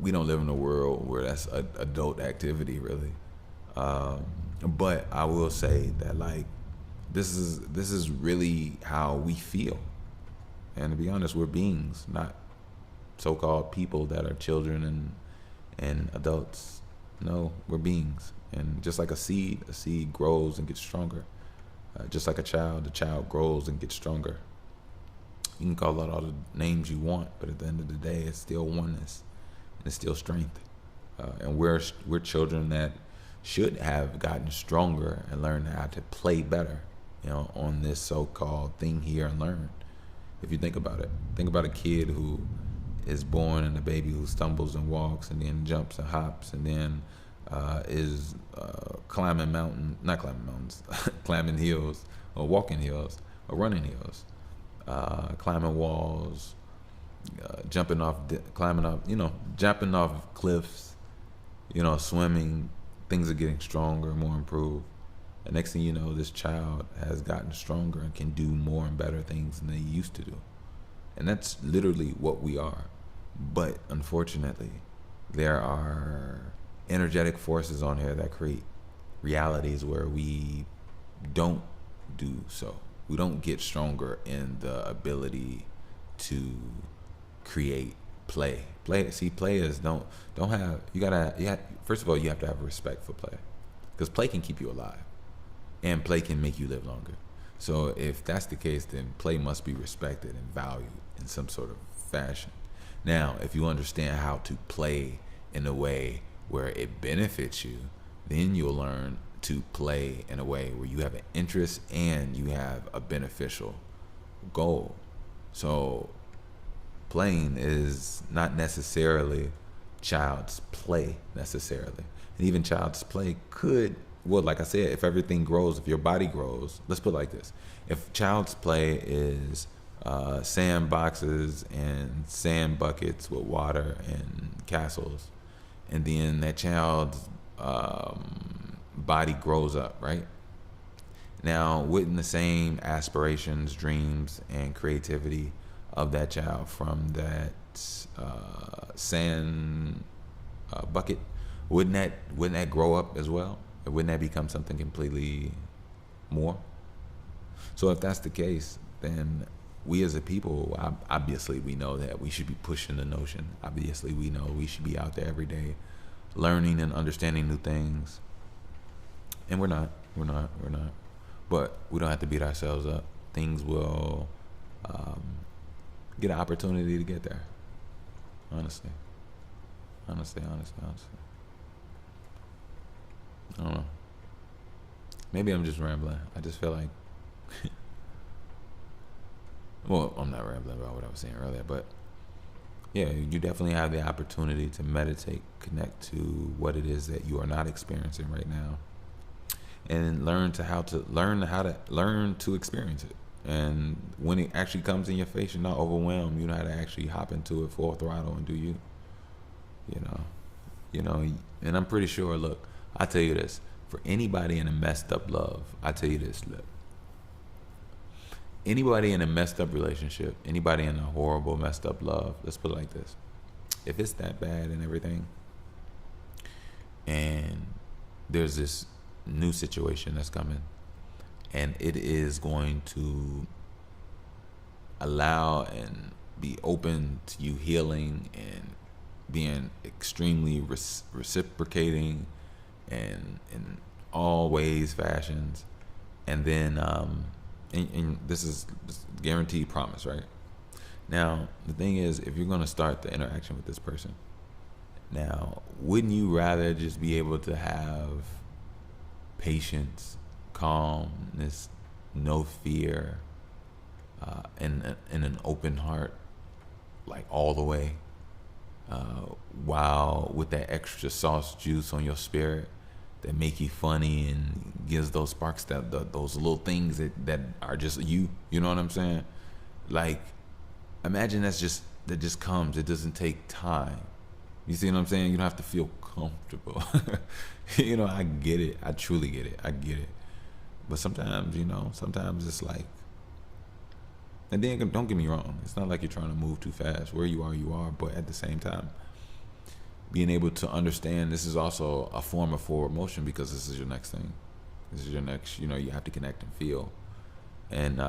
we don't live in a world where that's an adult activity, really. But I will say that, like, this is really how we feel. And to be honest, we're beings, not so-called people that are children and adults. No, we're beings. And just like a seed grows and gets stronger. Just like a child grows and gets stronger. You can call it all the names you want, but at the end of the day, it's still oneness. And it's still strength. And we're children that should have gotten stronger and learned how to play better, on this so-called thing here and learn. If you think about it, think about a kid who is born and a baby who stumbles and walks and then jumps and hops and then is climbing hills or walking hills or running hills, climbing walls, jumping off cliffs, swimming. Things are getting stronger and more improved. And next thing you know, this child has gotten stronger and can do more and better things than they used to do. And that's literally what we are. But unfortunately, there are energetic forces on here that create realities where we don't do so. We don't get stronger in the ability to create play. Players don't have, first of all, you have to have respect for play, because play can keep you alive and play can make you live longer. So if that's the case, then play must be respected and valued in some sort of fashion. Now, if you understand how to play in a way where it benefits you, then you'll learn to play in a way where you have an interest and you have a beneficial goal. So playing is not necessarily child's play necessarily. And even child's play could, like I said, if everything grows, if your body grows, let's put it like this. If child's play is sand boxes and sand buckets with water and castles, and then that child's body grows up, right? Now, wouldn't the same aspirations, dreams, and creativity of that child from that sand bucket, wouldn't that grow up as well? Wouldn't that become something completely more? So if that's the case, then we as a people, obviously we know that we should be pushing the notion. Obviously we know we should be out there every day learning and understanding new things. And we're not. But we don't have to beat ourselves up. Things will get an opportunity to get there. Honestly. I don't know. Maybe I'm just rambling. I just feel like well, I'm not rambling about what I was saying earlier, but yeah, you definitely have the opportunity to meditate, connect to what it is that you are not experiencing right now, and learn to experience it. And when it actually comes in your face, you're not overwhelmed. You know how to actually hop into it full throttle and do you. You know, and I'm pretty sure. Look, I tell you this: for anybody in a messed up love, I tell you this: look, anybody in a messed up relationship, anybody in a horrible, messed up love. Let's put it like this: if it's that bad and everything, and there's this new situation that's coming, and it is going to allow and be open to you healing and being extremely reciprocating and in all ways, fashions, and then and this is guaranteed promise, right? Now the thing is, if you're going to start the interaction with this person, now wouldn't you rather just be able to have patience, calmness, no fear, and an open heart, like all the way, while with that extra sauce juice on your spirit that make you funny and gives those sparks, those little things that are just you know what I'm saying? Like, imagine that just comes. It doesn't take time. You see what I'm saying? You don't have to feel comfortable. You know, I get it. I truly get it. I get it. But sometimes, sometimes it's like, and then don't get me wrong, it's not like you're trying to move too fast. Where you are, but at the same time, being able to understand this is also a form of forward motion, because this is your next thing. This is your next, you have to connect and feel. And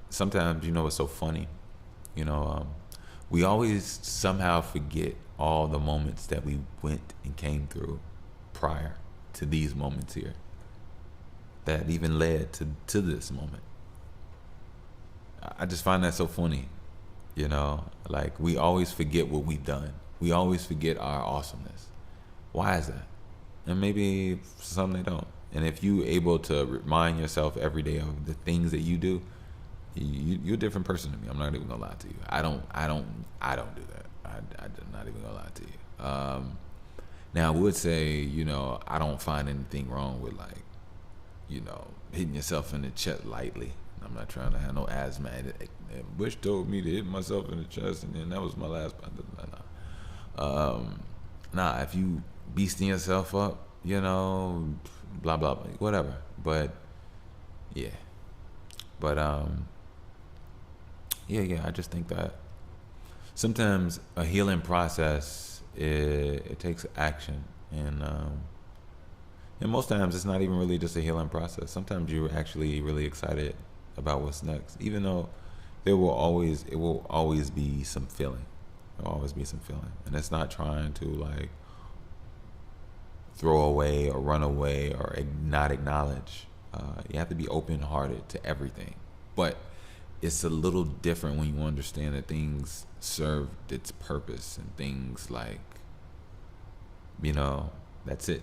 sometimes, it's so funny, we always somehow forget all the moments that we went and came through prior to these moments here that even led to this moment. I just find that so funny, like we always forget what we've done. We always forget our awesomeness. Why is that? And maybe some they don't. And if you able to remind yourself every day of the things that you do, you're a different person to me. I'm not even gonna lie to you. I don't do that. I'm not even gonna lie to you. Now I would say, I don't find anything wrong with hitting yourself in the chest lightly. I'm not trying to have no asthma. Bush told me to hit myself in the chest, and then that was my last. Nah, if you beasting yourself up, blah blah, whatever. But yeah, yeah. I just think that sometimes a healing process it takes action, and most times it's not even really just a healing process. Sometimes you're actually really excited about what's next, even though it will always be some feeling. There will always be some feeling, and it's not trying to throw away or run away or not acknowledge. You have to be open-hearted to everything, but it's a little different when you understand that things served its purpose and things that's it.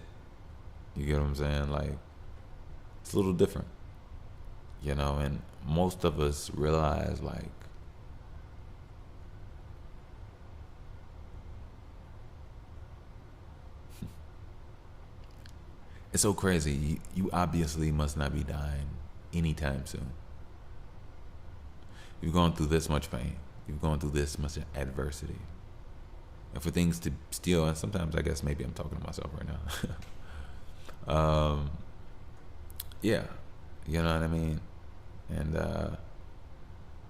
You get what I'm saying? It's a little different, and most of us realize it's so crazy. You obviously must not be dying anytime soon. You've gone through this much pain. You've gone through this much adversity. And for things to still, and sometimes I guess maybe I'm talking to myself right now. Yeah, you know what I mean? And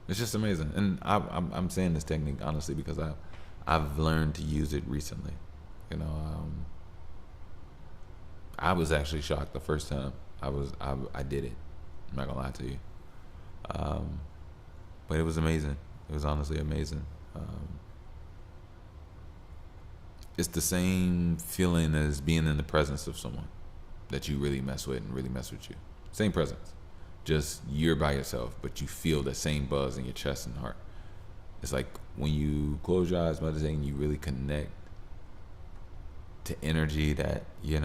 it's just amazing. And I'm saying this technique honestly because I've learned to use it recently. I was actually shocked the first time I did it. I'm not gonna lie to you. But it was amazing. It was honestly amazing. It's the same feeling as being in the presence of someone that you really mess with and really mess with you. Same presence. Just you're by yourself, but you feel the same buzz in your chest and heart. It's like when you close your eyes meditating, you really connect to energy that, you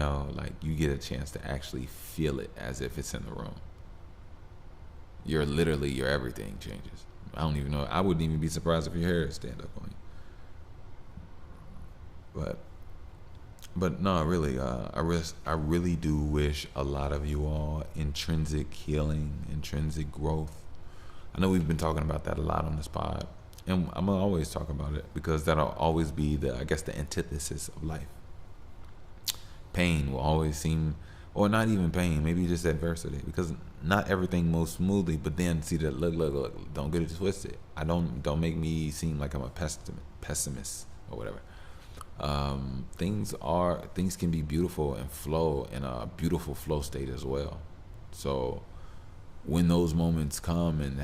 get a chance to actually feel it as if it's in the room. Your everything changes. I don't even know. I wouldn't even be surprised if your hair stand up on you. But no, really, I really do wish a lot of you all intrinsic healing, intrinsic growth. I know we've been talking about that a lot on this pod, and I'm gonna always talk about it because that'll always be the antithesis of life. pain will always seem, or not even pain, maybe just adversity, because not everything moves smoothly. But then see that, look, don't get it twisted. Don't make me seem like I'm a pessimist or whatever. Things can be beautiful and flow in a beautiful flow state as well. So when those moments come, and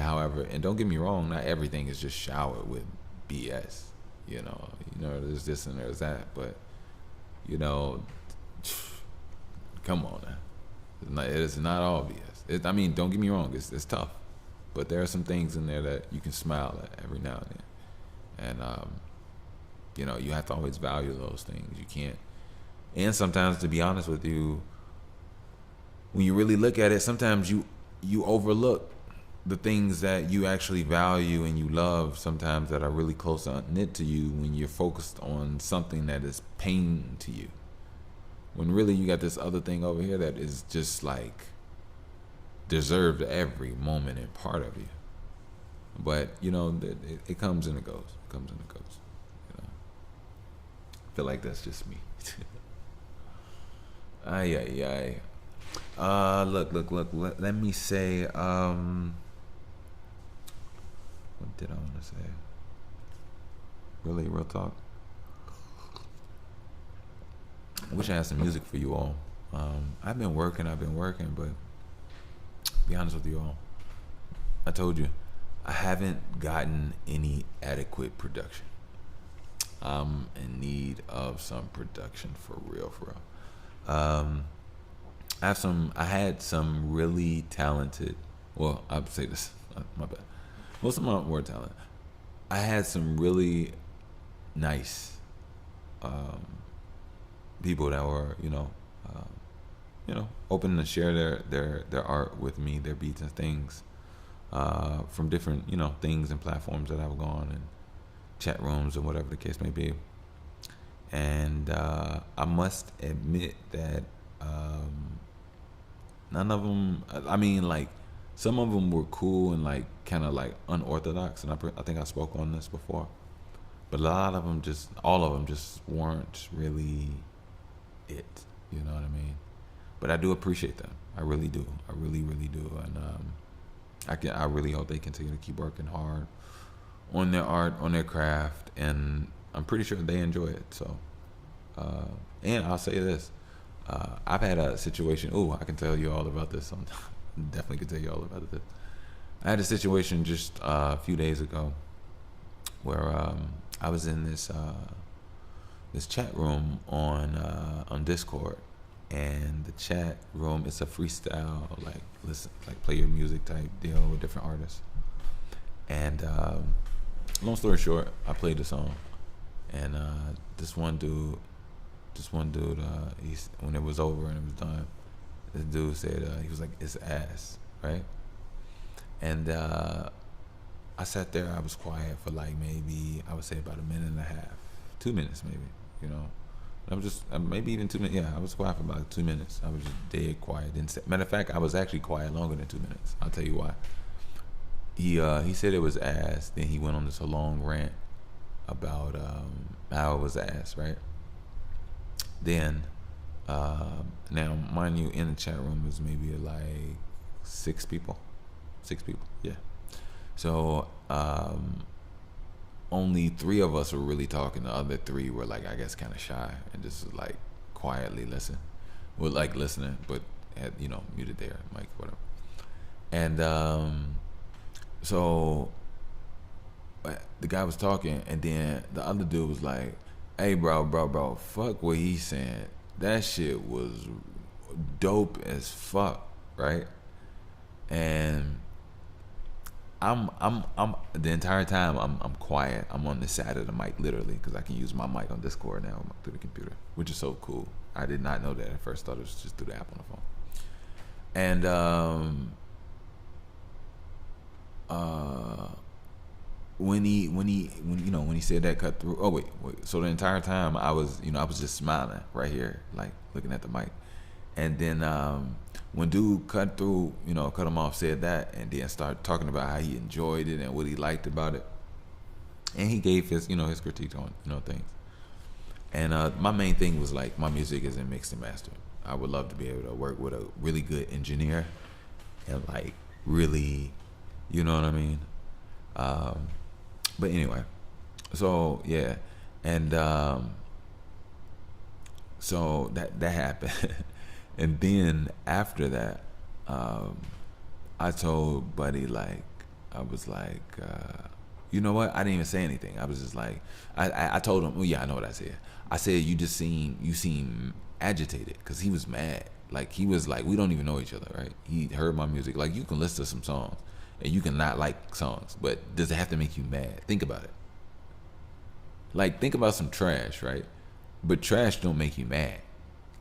don't get me wrong, not everything is just showered with BS. There's this and there's that, but come on now. It's not all BS. Don't get me wrong, it's tough, but there are some things in there that you can smile at every now and then, and you have to always value those things. You can't, and sometimes, to be honest with you, when you really look at it, sometimes you overlook the things that you actually value and you love, sometimes, that are really close knit to you, when you're focused on something that is pain to you, when really you got this other thing over here that is just like deserved every moment and part of you. But it comes and it goes. It comes and it goes. I feel like that's just me. Ay. Look. Let me say. What did I want to say? Really, real talk. I wish I had some music for you all. I've been working, but to be honest with you all, I told you, I haven't gotten any adequate production. I'm in need of some production for real. I had some really talented, well, I'd say this, my bad. Most of them were talent. I had some really nice people that were, open to share their art with me, their beats and things, from different, things and platforms that I've gone, and chat rooms or whatever the case may be. And I must admit that none of them, some of them were cool and kind of unorthodox, and I think I spoke on this before. But all of them just weren't really it. You know what I mean? But I do appreciate them. I really do. I really, really do. And I really hope they continue to keep working hard on their art, on their craft, and I'm pretty sure they enjoy it. So, and I'll say this: I've had a situation. I can tell you all about this. Definitely can tell you all about this. I had a situation just a few days ago where I was in this chat room on Discord, and the chat room, it's a freestyle, play your music type deal with different artists. And long story short, I played the song, and this one dude, when it was over and it was done, this dude said, he was like, "It's ass," right? And I sat there, I was quiet for maybe, I would say about a minute and a half, 2 minutes maybe, I was just, maybe even 2 minutes, I was quiet for about 2 minutes. I was just dead quiet, didn't say, matter of fact, I was actually quiet longer than 2 minutes. I'll tell you why. He said it was ass, then he went on this long rant about how it was ass, right? Then, now, mind you, in the chat room was maybe six people, yeah. So, only 3 of us were really talking. The other 3 were I guess kind of shy and just quietly listening, but had, muted their mic, whatever. And, so the guy was talking, and then the other dude was like, "Hey, bro, fuck what he's saying. That shit was dope as fuck," right? And I'm the entire time I'm quiet. I'm on the side of the mic, literally, because I can use my mic on Discord now through the computer, which is so cool. I did not know that at first. Thought it was just through the app on the phone. And when he said that cut through. Oh wait. So the entire time I was just smiling right here, looking at the mic. And then when dude cut through, cut him off, said that, and then started talking about how he enjoyed it and what he liked about it, and he gave his his critique on things. And my main thing was like my music isn't mixed and mastered. I would love to be able to work with a really good engineer and like really, you know what I mean? But anyway, so yeah, and so that happened, and then after that, I told Buddy like I was like, you know what? I didn't even say anything. I was just like, I told him, well, yeah, I know what I said. I said you seem agitated because he was mad. Like he was like, we don't even know each other, right? He heard my music. Like you can listen to some songs and you can not like songs, but does it have to make you mad? Think about it. Like think about some trash, right? But trash don't make you mad.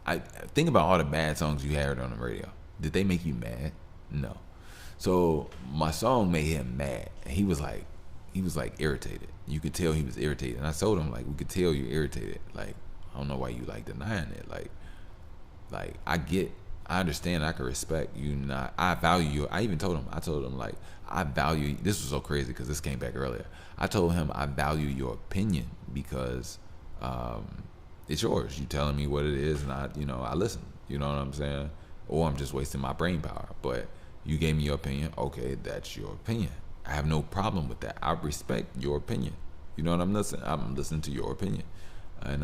I think about all the bad songs you heard on the radio. Did they make you mad? No. So my song made him mad. And he was like irritated. You could tell he was irritated. And I told him like, we could tell you're irritated. Like, I don't know why you like denying it. Like I understand. I can respect you. Not, I value you. I told him like, I value. This was so crazy because this came back earlier. I told him I value your opinion because it's yours. You telling me what it is, and I listen. You know what I'm saying? Or I'm just wasting my brain power. But you gave me your opinion. Okay, that's your opinion. I have no problem with that. I respect your opinion. You know what I'm listening? I'm listening to your opinion. And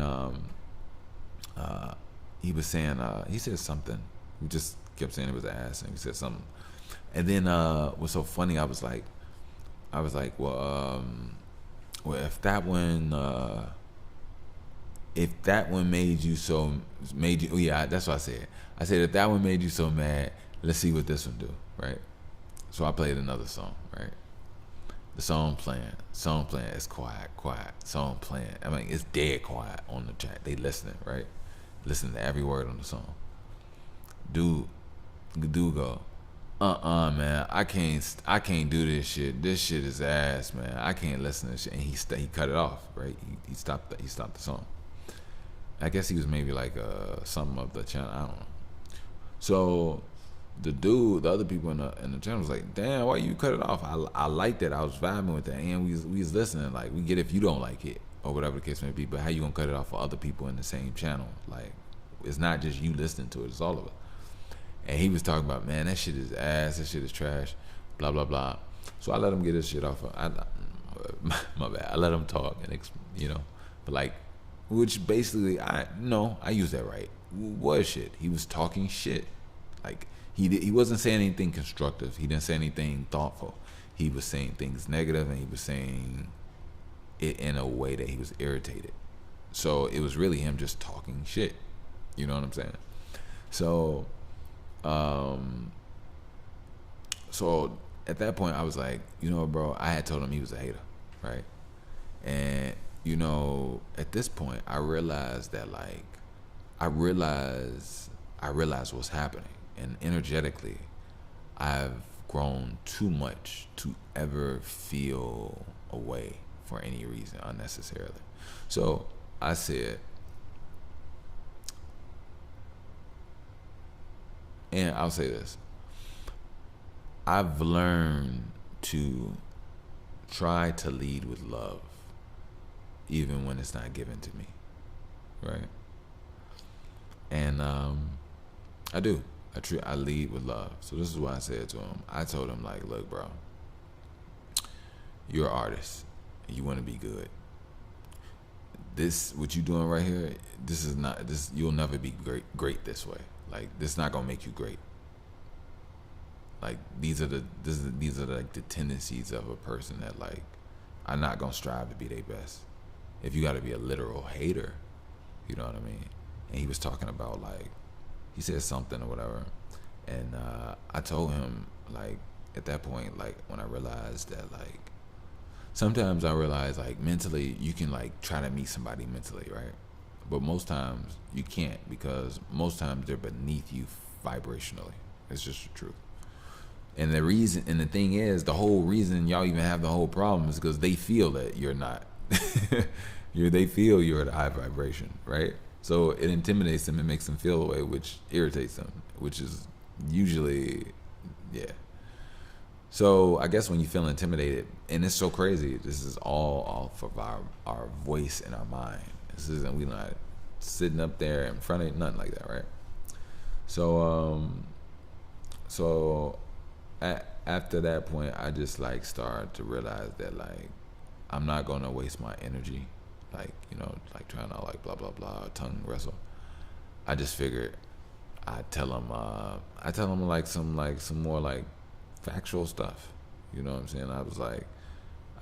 he was saying, he said something. He just kept saying it was ass, and he said something. And then what's so funny? I was like, well, if that one made you, oh yeah, that's what I said. I said if that one made you so mad, let's see what this one do, right? So I played another song, right? The song playing, it's quiet, song playing. I mean, it's dead quiet on the track. They listening, right? Listening to every word on the song. Dude go, man, I can't do this shit. This shit is ass, man. I can't listen to this shit. And he cut it off, right? He stopped the song. I guess he was maybe like something of the channel. I don't know. So the other people in the channel was like, damn, why you cut it off? I liked it. I was vibing with that, and we was listening. Like, we get if you don't like it or whatever the case may be, but how you gonna cut it off for other people in the same channel? Like, it's not just you listening to it; it's all of it. And he was talking about, man, that shit is ass. That shit is trash. Blah blah blah. So I let him get his shit off. My bad. I let him talk, and but like, which basically I use that right. Was shit. He was talking shit. Like he wasn't saying anything constructive. He didn't say anything thoughtful. He was saying things negative, and he was saying it in a way that he was irritated. So it was really him just talking shit. You know what I'm saying? So, so at that point I was like, bro, I had told him he was a hater, right? And at this point I realized that I realized what's happening, and energetically I've grown too much to ever feel a way for any reason unnecessarily. So I said, and I'll say this, I've learned to try to lead with love even when it's not given to me, right? And I do. I lead with love. So this is what I said to him. I told him, like, look, bro, you're an artist. You want to be good. This, what you doing right here, you'll never be great this way. Like, this is not gonna make you great. Like, these are like the tendencies of a person that like are not gonna strive to be their best. If you got to be a literal hater, you know what I mean? And he was talking about, like, he said something or whatever, and I told him, like, at that point, like, when I realized that, like, sometimes I realize, like, mentally you can like try to meet somebody mentally, right? But most times you can't, because most times they're beneath you vibrationally. It's just the truth. And the thing is, the whole reason y'all even have the whole problem is because they feel that you're not. They feel you're at a high vibration, right? So it intimidates them and makes them feel away, which irritates them, which is usually, yeah. So I guess when you feel intimidated, and it's so crazy, this is all off of our voice and our mind. This isn't, sitting up there in front of nothing like that, right? So after that point, I just like started to realize that like I'm not gonna waste my energy, like like trying to like blah blah blah tongue wrestle. I just figured I tell them like some more like factual stuff. You know what I'm saying? I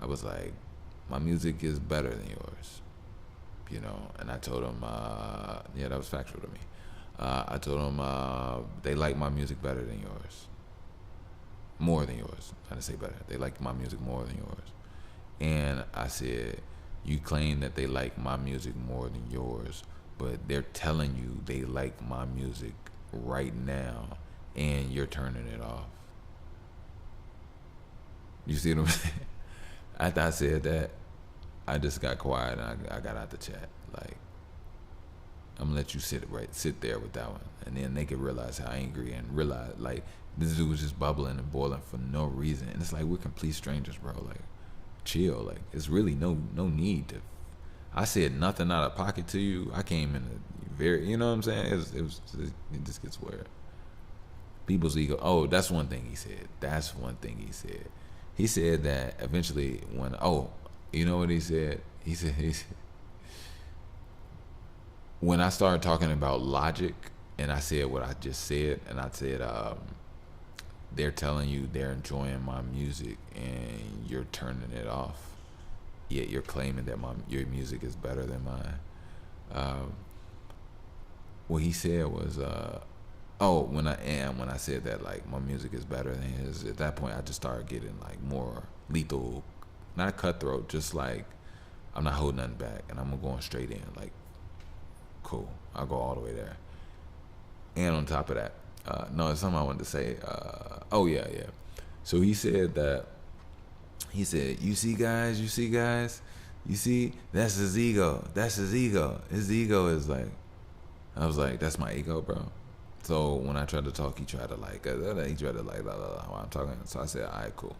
was like, my music is better than yours. And I told them, yeah, that was factual to me. I told them they like my music better than yours, more than yours. I didn't say better. They like my music more than yours. And I said, you claim that they like my music more than yours, but they're telling you they like my music right now, and you're turning it off. You see what I'm saying? After I said that, I just got quiet and I got out the chat. Like, I'm gonna let you sit there with that one, and then they could realize how angry and realize like this dude was just bubbling and boiling for no reason. And it's like, we're complete strangers, bro. Like, chill. Like, it's really no need to. I said nothing out of pocket to you. I came in a very, you know what I'm saying? It just gets weird. People's ego. Oh, that's one thing he said. He said that eventually when, you know what he said? He said, when I started talking about logic and I said what I just said, and I said, they're telling you they're enjoying my music and you're turning it off, yet you're claiming that your music is better than mine. What he said was, when I said that like my music is better than his, at that point I just started getting like more lethal, not cutthroat, just like I'm not holding nothing back and I'm going straight in. Like, cool, I'll go all the way there. And on top of that, no, it's something I wanted to say. Yeah. So he said, you see guys, that's his ego. His ego is like, I was like, that's my ego, bro. So when I tried to talk, he tried to like, while I'm talking. So I said, all right, cool.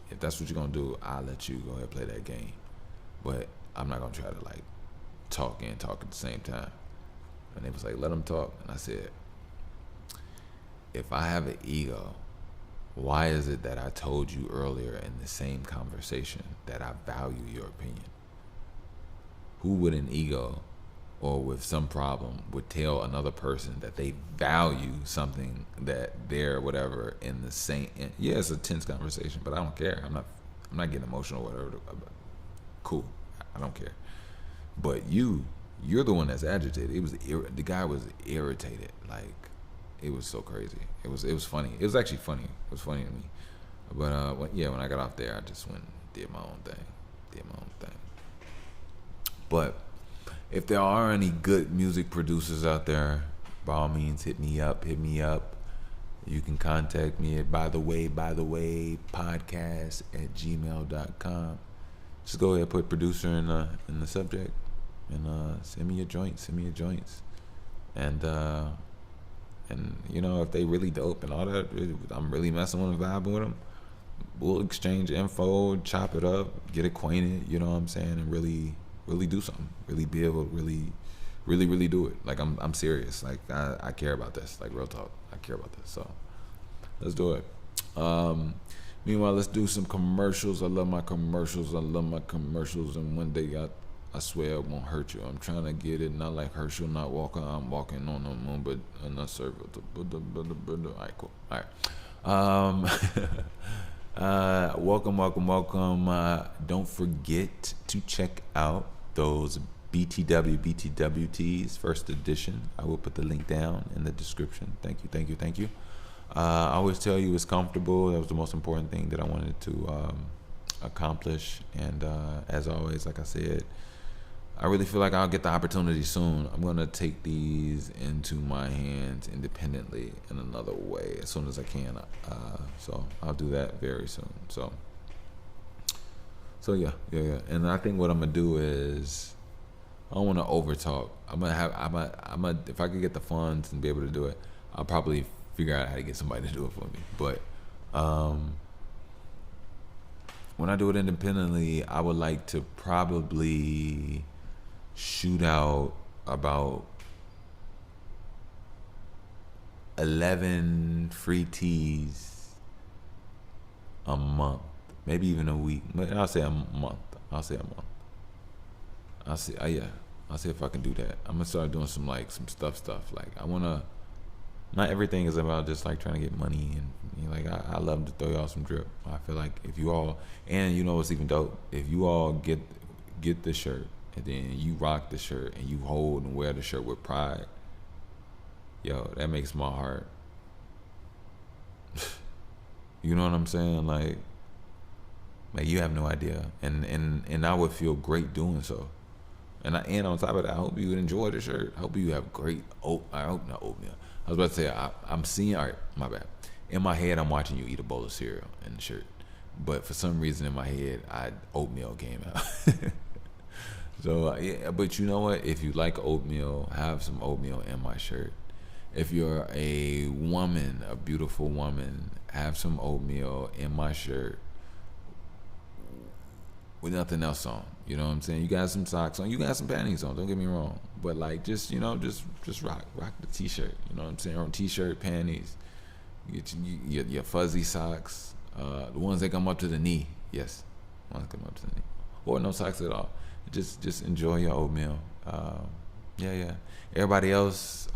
If that's what you're gonna do, I'll let you go ahead and play that game. But I'm not gonna try to like talk at the same time. And they was like, let him talk. And I said, if I have an ego, why is it that I told you earlier in the same conversation that I value your opinion? Who with an ego or with some problem would tell another person that they value something that they're whatever in the same? Yeah, it's a tense conversation, but I don't care. I'm not getting emotional or whatever. Cool, I don't care. But you're the one that's agitated. The guy was irritated. Like, it was so crazy. It was funny. It was actually funny. It was funny to me. But when I got off there, I just went and did my own thing. But if there are any good music producers out there, by all means, hit me up. You can contact me at by the way podcast@gmail.com. Just go ahead and put producer in the subject and send me your joints. And if they really dope and all that, I'm really messing with them, vibing with them, we'll exchange info, chop it up, get acquainted, you know what I'm saying, and really do something, really be able to really do it. Like, I'm serious. Like, I care about this. Like, real talk, I care about this. So let's do it. Meanwhile, let's do some commercials. I love my commercials. And one day I swear it won't hurt you. I'm trying to get it, not like Herschel, not Walker. I'm walking on the moon, but not circle. All right, cool. All right. Welcome. Don't forget to check out those BTWTs, first edition. I will put the link down in the description. Thank you. I always tell you it's comfortable. That was the most important thing that I wanted to accomplish. And as always, like I said, I really feel like I'll get the opportunity soon. I'm going to take these into my hands independently in another way as soon as I can. So I'll do that very soon. So yeah. And I think what I'm going to do is, I don't want to over talk. If I could get the funds and be able to do it, I'll probably figure out how to get somebody to do it for me. But when I do it independently, I would like to probably shoot out about 11 free teas a month, maybe even a week. But I'll say a month. I'll say a month. I'll see. Yeah. I'll see if I can do that. I'm gonna start doing some stuff. Like I wanna. Not everything is about just like trying to get money and you know, like I love to throw y'all some drip. I feel like if you all and you know what's even dope, if you all get the shirt and then you rock the shirt and you hold and wear the shirt with pride, yo, that makes my heart. You know what I'm saying? Like you have no idea, and I would feel great doing so. And on top of that, I hope you would enjoy the shirt. I hope you have great I hope not oatmeal. I was about to say I'm seeing. All right, my bad. In my head, I'm watching you eat a bowl of cereal in the shirt, but for some reason in my head, oatmeal came out. So yeah, but you know what? If you like oatmeal, have some oatmeal in my shirt. If you're a woman, a beautiful woman, have some oatmeal in my shirt with nothing else on. You know what I'm saying? You got some socks on, you got some panties on, don't get me wrong. But like just rock the t-shirt. You know what I'm saying? Or t-shirt, panties. Get your fuzzy socks. The ones that come up to the knee. Yes. Ones that come up to the knee. Or no socks at all. Just enjoy your oatmeal. Yeah. Everybody else,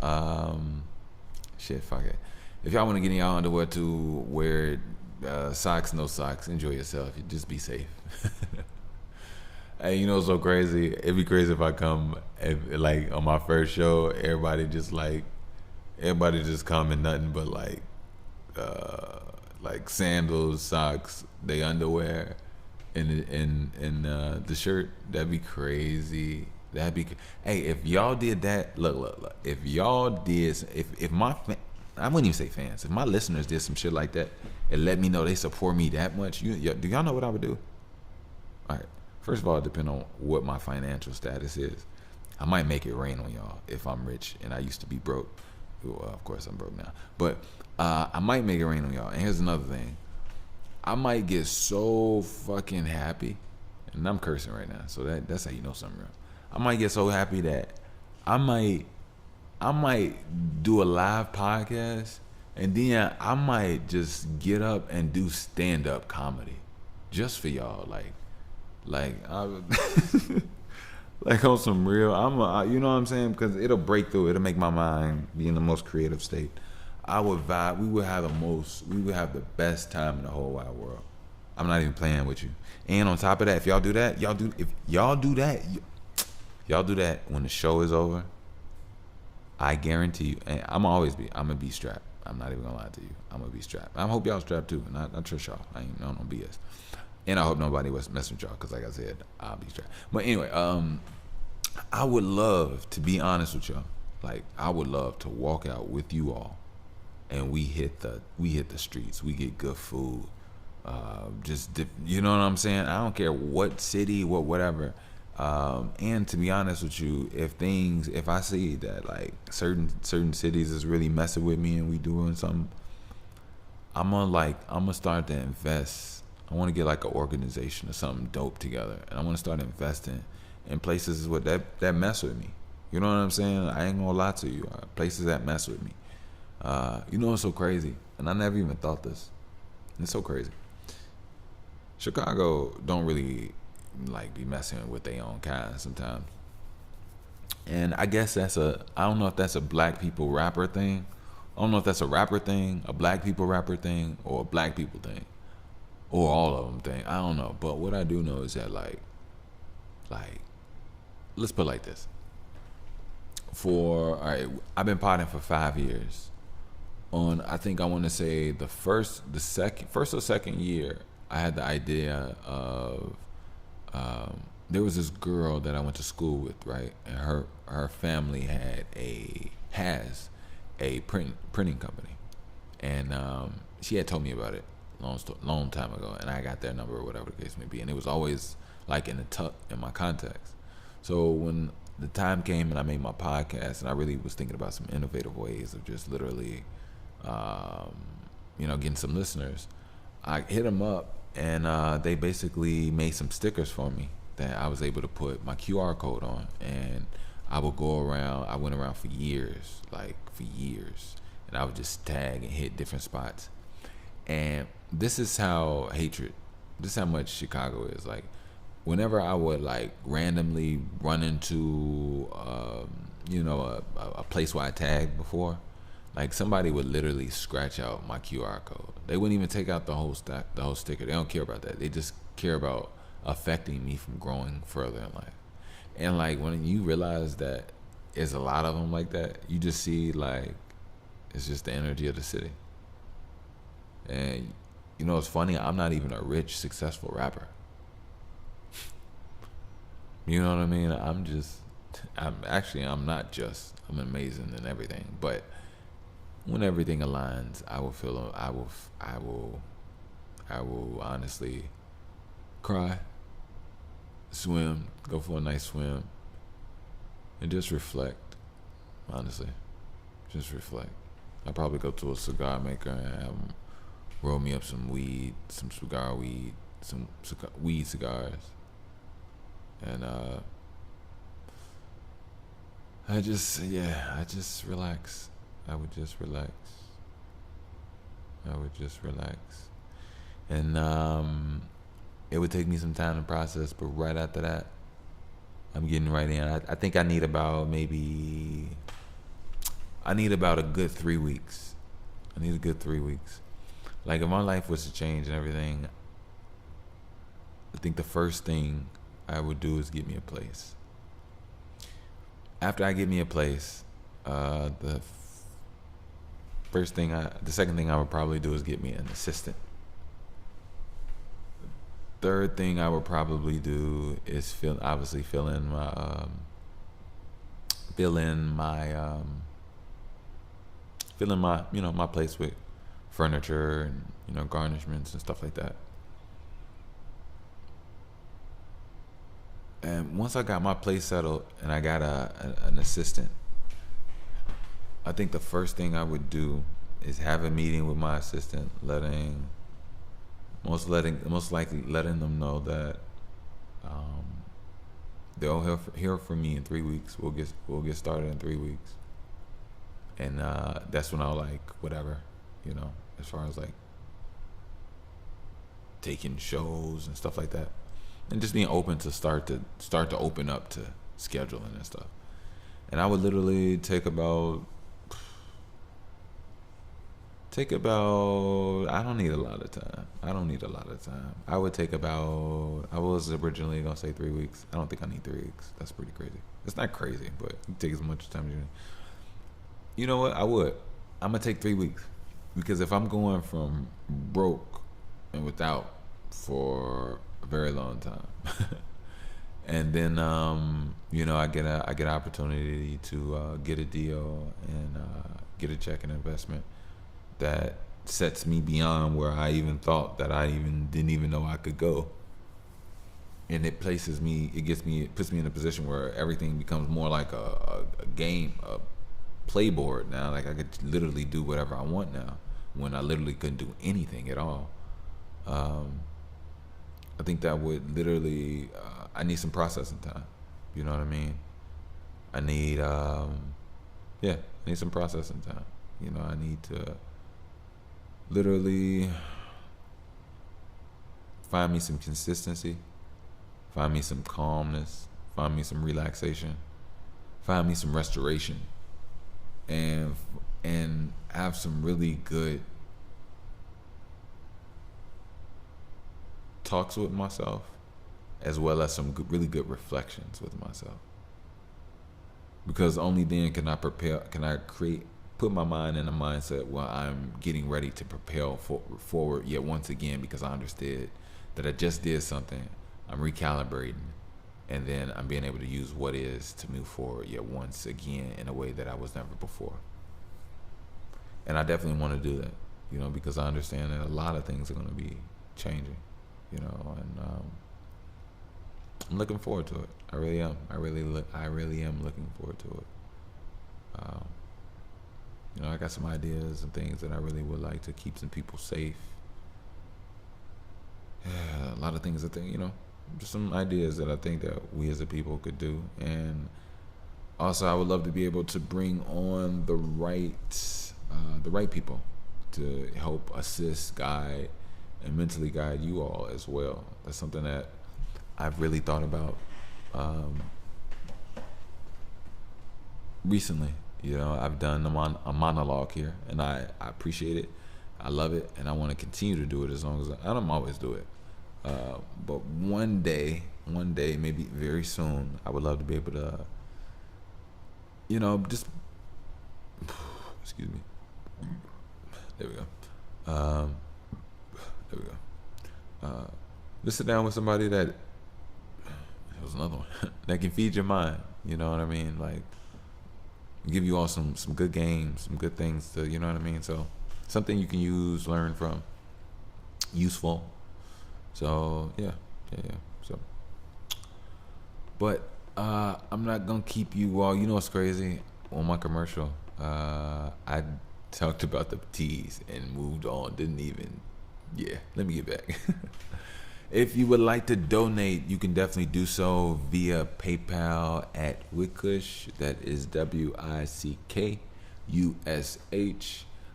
shit, fuck it. If y'all want to get in y'all underwear to wear socks, no socks, enjoy yourself. You just be safe. Hey, you know what's so crazy? It'd be crazy if I come, like on my first show, everybody just come in nothing but like sandals, socks, they underwear, and the shirt. That'd be crazy. Hey, if y'all did that, look. If y'all did, if my I wouldn't even say fans. If my listeners did some shit like that and let me know they support me that much, do y'all know what I would do? All right. First of all, it depends on what my financial status is. I might make it rain on y'all if I'm rich and I used to be broke. Well, of course I'm broke now. But I might make it rain on y'all. And here's another thing. I might get so fucking happy. And I'm cursing right now. So that's how you know something real. I might get so happy that I might do a live podcast. And then I might just get up and do stand-up comedy. Just for y'all. Like on some real, you know what I'm saying? Because it'll break through. It'll make my mind be in the most creative state. I would vibe. We would have the best time in the whole wide world. I'm not even playing with you. And on top of that, if y'all do that when the show is over, I guarantee you, and I'm gonna be strapped. I'm not even gonna lie to you. I'm gonna be strapped. I hope y'all strapped too. And I trust y'all. I ain't no BS. And I hope nobody was messing with y'all, because like I said, I'll be strapped. But anyway, I would love, to be honest with y'all, like I would love to walk out with you all, and we hit the streets. We get good food. You know what I'm saying? I don't care what city, whatever. And to be honest with you, if I see that like certain cities is really messing with me and we doing something, I'm gonna start to invest. I want to get like an organization or something dope together, and I want to start investing in places that mess with me. You know what I'm saying? I ain't gonna lie to you. Places that mess with me. You know what's so crazy? And I never even thought this. It's so crazy. Chicago don't really like be messing with their own kind sometimes. And I guess I don't know if that's a black people rapper thing. I don't know if that's a rapper thing, a black people rapper thing, or a black people thing. Or all of them thing. I don't know. But what I do know is that like let's put it like this. I've been potting for 5 years. I think I want to say the first or second year, I had the idea of there was this girl that I went to school with, right? And her family has a printing company, and she had told me about it long time ago, and I got their number or whatever the case may be, and it was always like in my contacts. So when the time came and I made my podcast, and I really was thinking about some innovative ways of just literally, getting some listeners, I hit them up, and they basically made some stickers for me that I was able to put my QR code on, and I would go around. I went around for years, like for years, and I would just tag and hit different spots. And this is how hatred. This is how much Chicago is. Like, whenever I would like randomly run into, a place where I tagged before, like somebody would literally scratch out my QR code. They wouldn't even take out the whole sticker. They don't care about that. They just care about affecting me from growing further in life. And like when you realize that there's a lot of them like that, you just see like it's just the energy of the city. And you know, it's funny. I'm not even a rich, successful rapper. You know what I mean? I'm not just. I'm amazing in everything. But when everything aligns, I will honestly cry, swim, go for a nice swim, and just reflect. Honestly, just reflect. I'll probably go to a cigar maker and have them roll me up some weed, some cigar weed, some weed cigars, and I just relax. I would just relax. And it would take me some time to process, but right after that, I'm getting right in. I think I need about a good 3 weeks. I need a good 3 weeks. Like, if my life was to change and everything, I think the first thing I would do is get me a place. After I get me a place, the second thing I would probably do is get me an assistant. Third thing I would probably do is fill in my place with furniture and garnishments and stuff like that. And once I got my place settled and I got an assistant, I think the first thing I would do is have a meeting with my assistant, most likely letting them know that they'll hear from me in 3 weeks. We'll get started in 3 weeks, and that's when I'll whatever, as far as taking shows and stuff like that, and just being open to start to open up to scheduling and stuff. And I would literally take about I don't need a lot of time. I was originally gonna say 3 weeks. I don't think I need 3 weeks. That's pretty crazy. It's not crazy, but you take as much time as you need. You know what? I'm gonna take 3 weeks, because if I'm going from broke and without for a very long time, and then I get an opportunity to get a deal and get a check and investment that sets me beyond where I even thought that I even didn't even know I could go. And it puts me in a position where everything becomes more like a game, a playboard now. Like, I could literally do whatever I want now, when I literally couldn't do anything at all. I think that would literally, I need some processing time. You know what I mean? I need some processing time. I need to literally find me some consistency, find me some calmness, find me some relaxation, find me some restoration, and have some really good talks with myself, as well as some really good reflections with myself. Because only then can I put my mind in a mindset where I'm getting ready to propel forward yet once again, because I understood that I just did something. I'm recalibrating, and then I'm being able to use what is to move forward yet once again in a way that I was never before. And I definitely want to do that, because I understand that a lot of things are going to be changing, and I'm looking forward to it. I really am. I really am looking forward to it. I got some ideas and things that I really would like to keep some people safe. Yeah, a lot of things just some ideas that I think that we as a people could do. And Also, I would love to be able to bring on the right people to help assist, guide, and mentally guide you all as well. That's something that I've really thought about recently. You know, I've done a monologue here, and I appreciate it. I love it, and I want to continue to do it as long as I don't always do it. But one day, maybe very soon, I would love to be able to, just excuse me. There we go. There we go. Just sit down with somebody that was another one that can feed your mind. You know what I mean? Like, give you all some good games, some good things to, you know what I mean? So something you can use, learn from, useful. So yeah. So, but I'm not gonna keep you all. You know what's crazy? On my commercial, I talked about the teas and moved on. Didn't even. Yeah, let me get back. If you would like to donate, you can definitely do so via PayPal at Wickush. That is WICKUSH.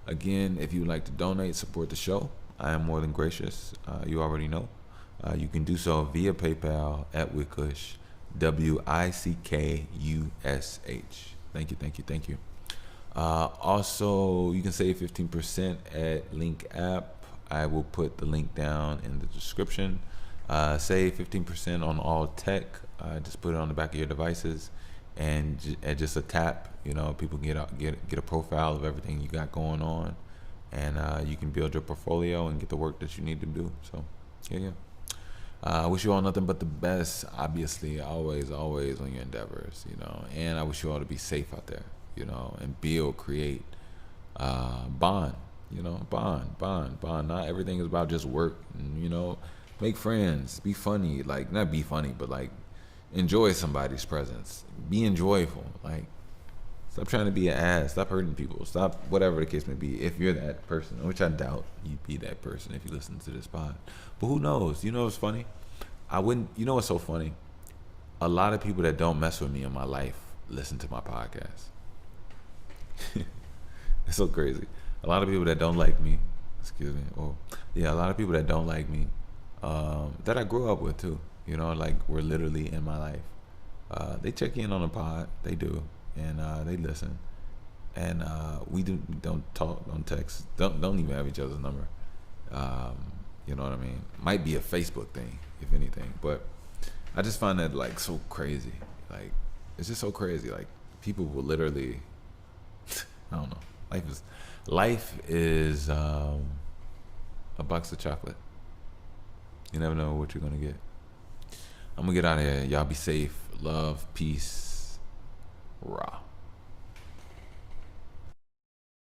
Again, if you would like to donate, support the show, I am more than gracious. You already know. You can do so via PayPal at Wickush. WICKUSH. Thank you. Also, you can save 15% at Link app. I will put the link down in the description. Save 15% on all tech. Just put it on the back of your devices, and just a tap. People get a profile of everything you got going on, and you can build your portfolio and get the work that you need to do. So, yeah. I wish you all nothing but the best. Obviously, always on your endeavors. And I wish you all to be safe out there. And create, bond. Bond. Not everything is about just work. And, make friends. Be funny. Like, not be funny, but like, enjoy somebody's presence. Be enjoyable. Like, stop trying to be an ass. Stop hurting people. Stop whatever the case may be. If you're that person, which I doubt you'd be that person if you listen to this pod. But who knows? What's funny? I wouldn't. You know what's so funny? A lot of people that don't mess with me in my life listen to my podcast. It's so crazy. A lot of people that don't like me, a lot of people that don't like me, that I grew up with too, like were literally in my life. They check in on the pod, they do, and they listen, and we don't talk, don't text, don't even have each other's number. You know what I mean? Might be a Facebook thing, if anything, but I just find that like so crazy. Like, it's just so crazy. Like, people will literally, I don't know. Life is a box of chocolate. You never know what you're gonna get. I'm gonna get out of here. Y'all be safe. Love, peace.